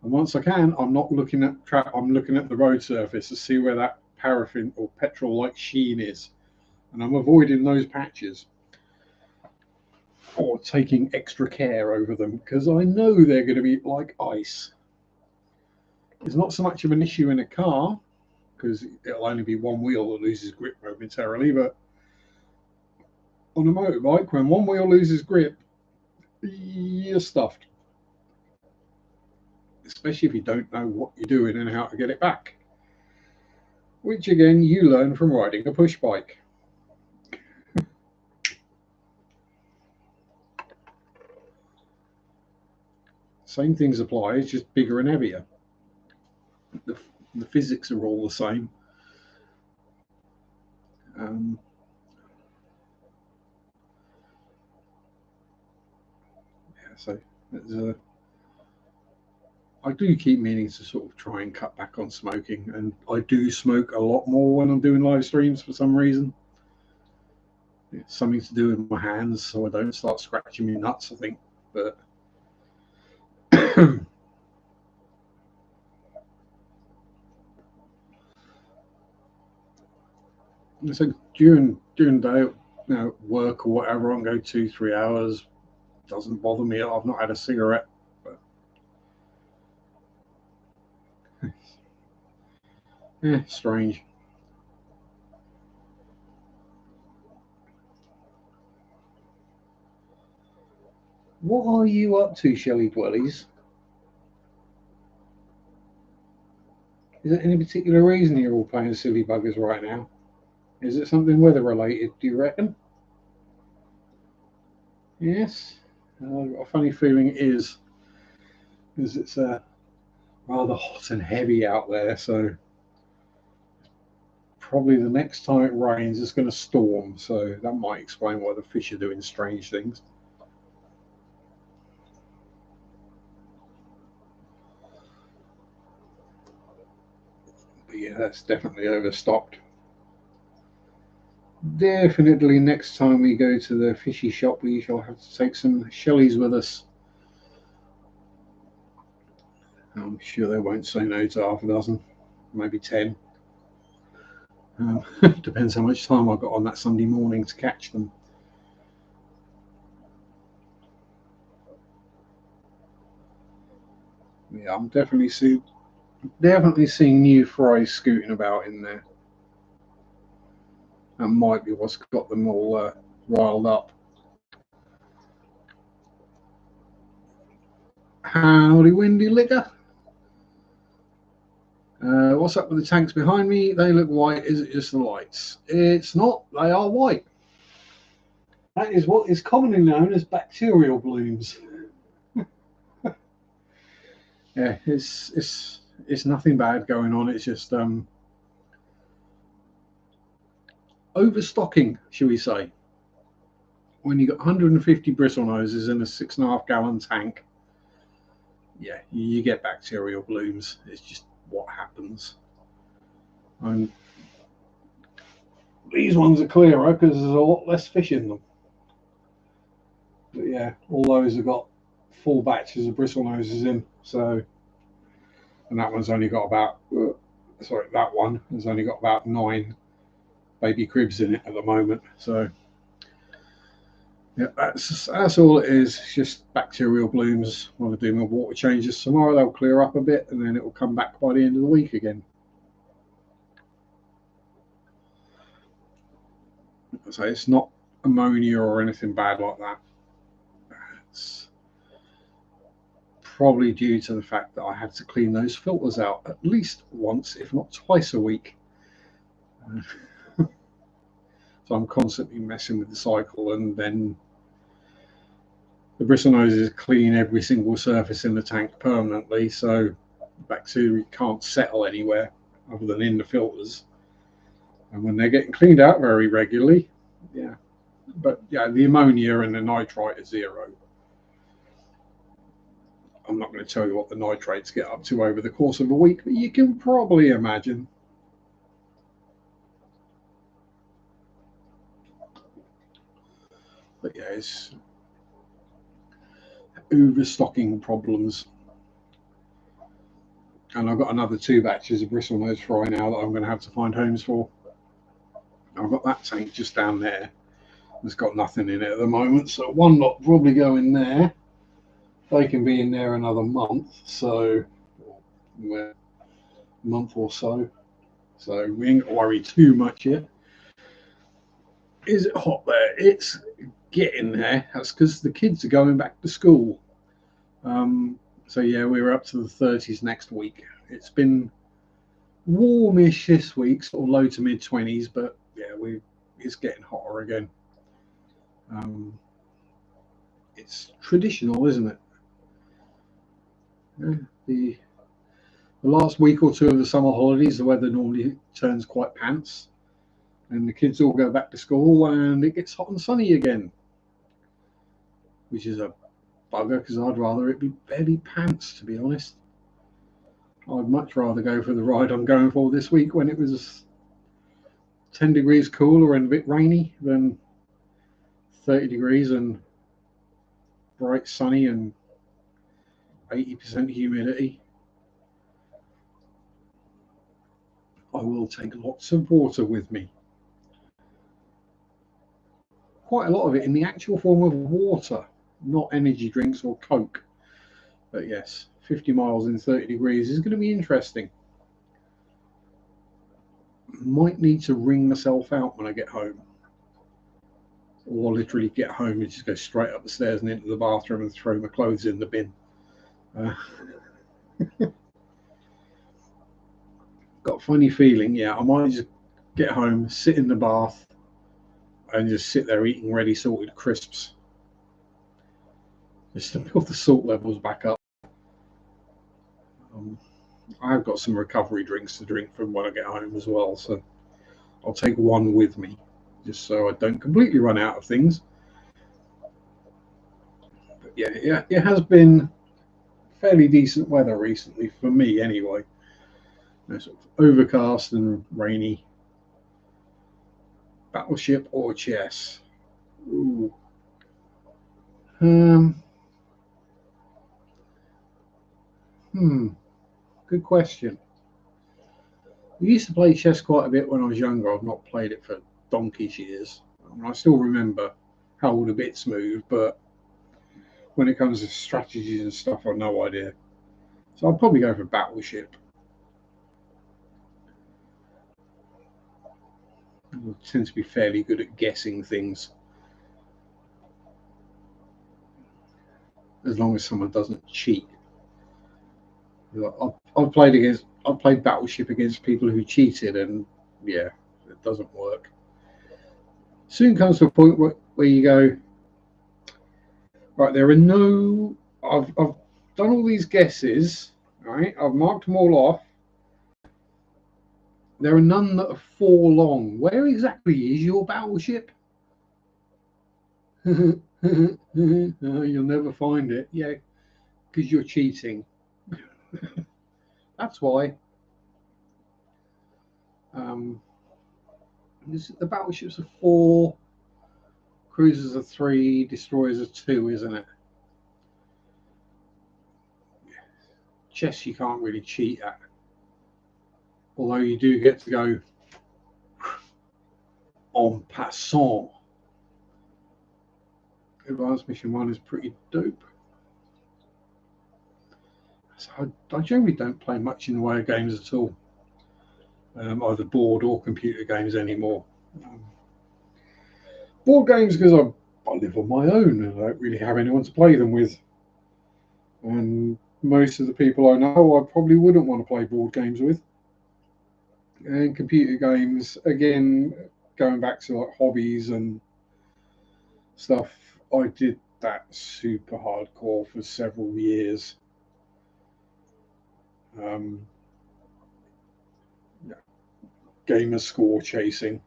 And once I can, I'm not looking at I'm looking at the road surface to see where that paraffin or petrol-like sheen is, and I'm avoiding those patches or taking extra care over them because I know they're going to be like ice. It's not so much of an issue in a car because it'll only be one wheel that loses grip momentarily, but on a motorbike, when one wheel loses grip, you're stuffed. Especially if you don't know what you're doing and how to get it back. Which again, you learn from riding a push bike. Same things apply, it's just bigger and heavier. The physics are all the same. Yeah, so I do keep meaning to sort of try and cut back on smoking, and I do smoke a lot more when I'm doing live streams for some reason. It's something to do with my hands, so I don't start scratching my nuts, I think. But so during the day, work or whatever, I can go 2-3 hours. Doesn't bother me. I've not had a cigarette. But yeah, strange. What are you up to, Shelley Dwellies? Is there any particular reason you're all playing silly buggers right now? Is it something weather related, do you reckon? Yes? I've got a funny feeling it is. Because it's rather hot and heavy out there, so probably the next time it rains it's going to storm, so that might explain why the fish are doing strange things. But yeah, that's definitely overstocked. Definitely next time we go to the fishy shop we shall have to take some shellies with us. I'm sure they won't say no to half a dozen, maybe 10. Depends how much time I got on that Sunday morning to catch them. Yeah, I'm definitely seeing new fries scooting about in there. That might be what's got them all riled up. Howdy, Windy Liquor. What's up with the tanks behind me? They look white. Is it just the lights? It's not. They are white. That is what is commonly known as bacterial blooms. Yeah, it's nothing bad going on. It's just overstocking, shall we say? When you got 150 bristle noses in a 6.5 gallon tank, yeah, you get bacterial blooms. It's just what happens. And these ones are clearer because there's a lot less fish in them. But yeah, all those have got full batches of bristle noses in. So, and that one's only got about, that one has only got about 9 baby cribs in it at the moment. So, yeah, that's all it is. It's just bacterial blooms. When I do my water changes tomorrow, they'll clear up a bit, and then it will come back by the end of the week again. So it's not ammonia or anything bad like that. It's probably due to the fact that I had to clean those filters out at least once, if not twice a week. So I'm constantly messing with the cycle, and then the bristle noses clean every single surface in the tank permanently, so bacteria can't settle anywhere other than in the filters. And when they're getting cleaned out very regularly, yeah. But yeah, the ammonia and the nitrite are 0. I'm not going to tell you what the nitrates get up to over the course of a week, but you can probably imagine. But yeah, it's overstocking problems. And I've got another 2 batches of bristlenose fry now that I'm going to have to find homes for. I've got that tank just down there. It's got nothing in it at the moment, so one lot probably go in there. They can be in there another month, so a month or so. So we ain't got to worry too much yet. Is it hot there? It's getting there. That's because the kids are going back to school. So yeah, we're up to the 30s next week. It's been warmish this week, sort of low to mid 20s, but yeah, it's getting hotter again. It's traditional, isn't it? Yeah, The last week or two of the summer holidays, the weather normally turns quite pants, and the kids all go back to school, and it gets hot and sunny again, which is a bugger because I'd rather it be very pants, to be honest. I'd much rather go for the ride I'm going for this week when it was 10 degrees cooler and a bit rainy than 30 degrees and bright sunny and 80% humidity. I will take lots of water with me. Quite a lot of it in the actual form of water, not energy drinks or Coke. But yes, 50 miles in 30 degrees is going to be interesting. Might need to wring myself out when I get home. Or literally get home and just go straight up the stairs and into the bathroom and throw my clothes in the bin. Got a funny feeling, yeah, I might just get home, sit in the bath, and just sit there eating ready salted crisps. Just to build the salt levels back up. I've got some recovery drinks to drink from when I get home as well, so I'll take one with me, just so I don't completely run out of things. But yeah, it has been fairly decent weather recently, for me anyway. Sort of overcast and rainy. Battleship or chess? Ooh. Good question. We used to play chess quite a bit when I was younger. I've not played it for donkey's years. I still remember how all the bits move, but when it comes to strategies and stuff, I've no idea. So I'll probably go for Battleship. I tend to be fairly good at guessing things, as long as someone doesn't cheat. I've played Battleship against people who cheated, and yeah, it doesn't work. Soon comes to a point where you go, right, there are no. I've done all these guesses, right? I've marked them all off. There are none that are 4 long. Where exactly is your battleship? You'll never find it. Yeah, because you're cheating. That's why. The battleships are 4, cruisers are 3, destroyers are 2, isn't it? Chess you can't really cheat at. Although you do get to go en passant. Advanced Mission 1 is pretty dope. So I generally don't play much in the way of games at all. Either board or computer games anymore. Board games because I live on my own and I don't really have anyone to play them with. And most of the people I know I probably wouldn't want to play board games with. And computer games, again, going back to like hobbies and stuff, I did that super hardcore for several years. Yeah, gamer score chasing.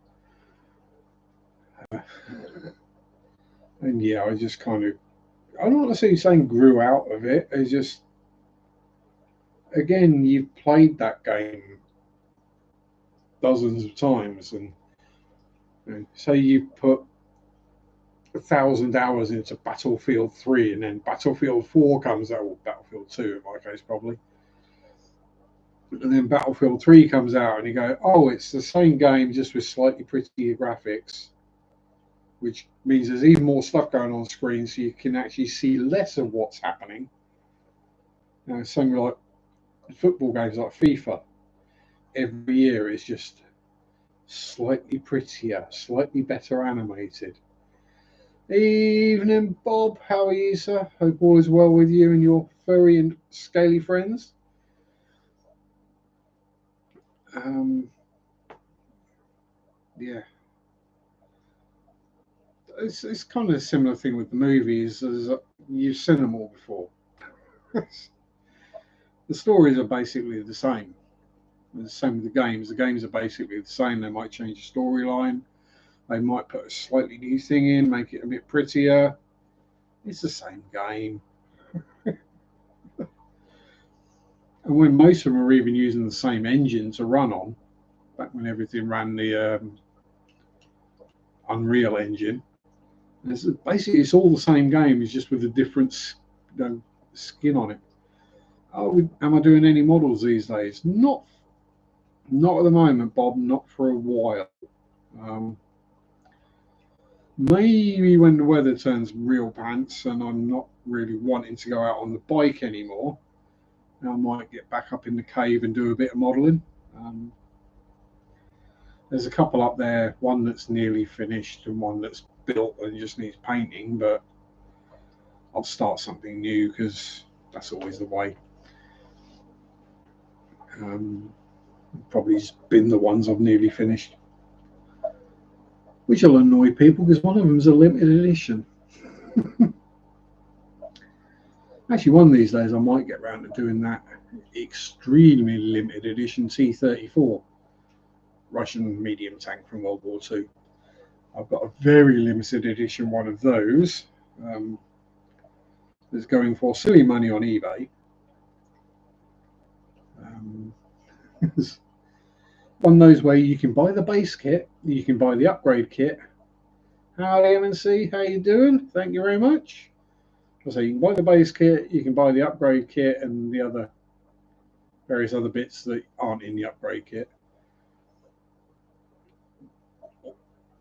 And yeah, I just kind of, I don't want to say saying grew out of it. It's just, again, you've played that game dozens of times, and say you put 1,000 hours into Battlefield 3, and then Battlefield 4 comes out, or Battlefield 2 in my case, probably. And then Battlefield 3 comes out, and you go, oh, it's the same game, just with slightly prettier graphics, which means there's even more stuff going on screen, so you can actually see less of what's happening. Something like football games like FIFA, every year it's just slightly prettier, slightly better animated. Evening, Bob. How are you, sir? Hope all is well with you and your furry and scaly friends. Yeah. It's kind of a similar thing with the movies, as you've seen them all before. There's the stories are basically the same. The same with the games. The games are basically the same. They might change the storyline. They might put a slightly new thing in, make it a bit prettier. It's the same game. And when most of them are even using the same engine to run on, back when everything ran the Unreal Engine, basically it's all the same game. It's just with a different skin on it. Am I doing any models these days? Not at the moment, Bob. Not for a while. Maybe when the weather turns real pants and I'm not really wanting to go out on the bike anymore, I might get back up in the cave and do a bit of modelling. There's a couple up there, one that's nearly finished and one that's built and just needs painting, but I'll start something new because that's always the way. Probably just bin the ones I've nearly finished, which will annoy people because one of them's a limited edition. Actually, one of these days I might get around to doing that extremely limited edition T-34 Russian medium tank from World War II. I've got a very limited edition one of those that's going for silly money on eBay. One of those where you can buy the base kit, you can buy the upgrade kit. Howdy, MNC, how you doing? Thank you very much. So you can buy the base kit, you can buy the upgrade kit and the other various other bits that aren't in the upgrade kit.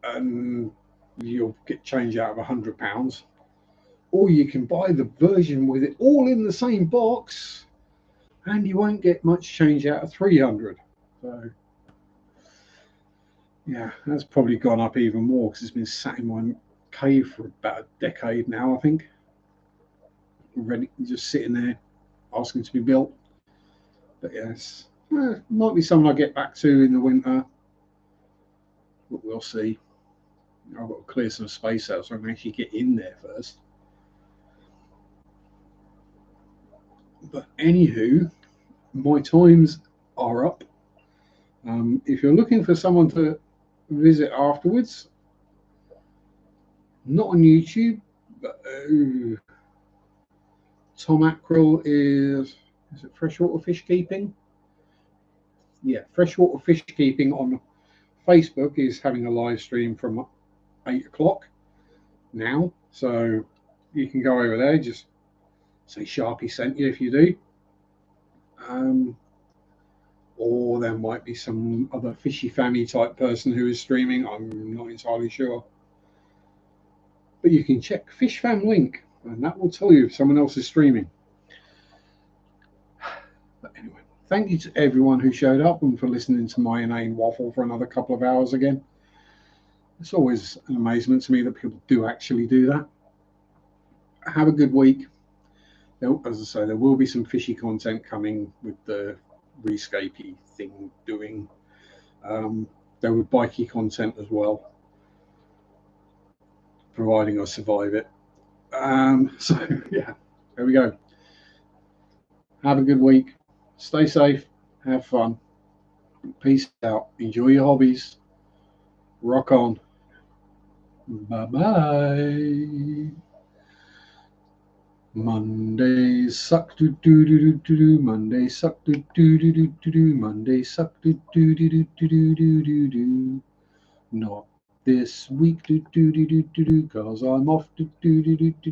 And you'll get change out of £100. Or you can buy the version with it all in the same box and you won't get much change out of 300. So yeah, that's probably gone up even more because it's been sat in my cave for about a decade now, I think. Ready, just sitting there asking to be built. But yes, might be something I'll get back to in the winter, but we'll see. I've got to clear some space out so I can actually get in there first. But anywho, my times are up. If you're looking for someone to visit afterwards, not on YouTube, but Tom Ackrell is it Freshwater Fish Keeping? Yeah, Freshwater Fish Keeping on Facebook is having a live stream from 8 o'clock now. So you can go over there, just say Sharpe sent you if you do. Or there might be some other fishy family type person who is streaming. I'm not entirely sure. But you can check Fish Fam link and that will tell you if someone else is streaming. But anyway, thank you to everyone who showed up and for listening to my inane waffle for another couple of hours again. It's always an amazement to me that people do actually do that. Have a good week. As I say, there will be some fishy content coming with the rescapey thing doing. There will be bikey content as well, providing I survive it. So yeah, there we go. Have a good week. Stay safe. Have fun. Peace out. Enjoy your hobbies. Rock on. Bye-bye. Mondays suck do do do do do. Mondays suck do do do do do. Mondays suck do do do do do do do do. Not this week do do do do do. 'Cause I'm off do do do do do.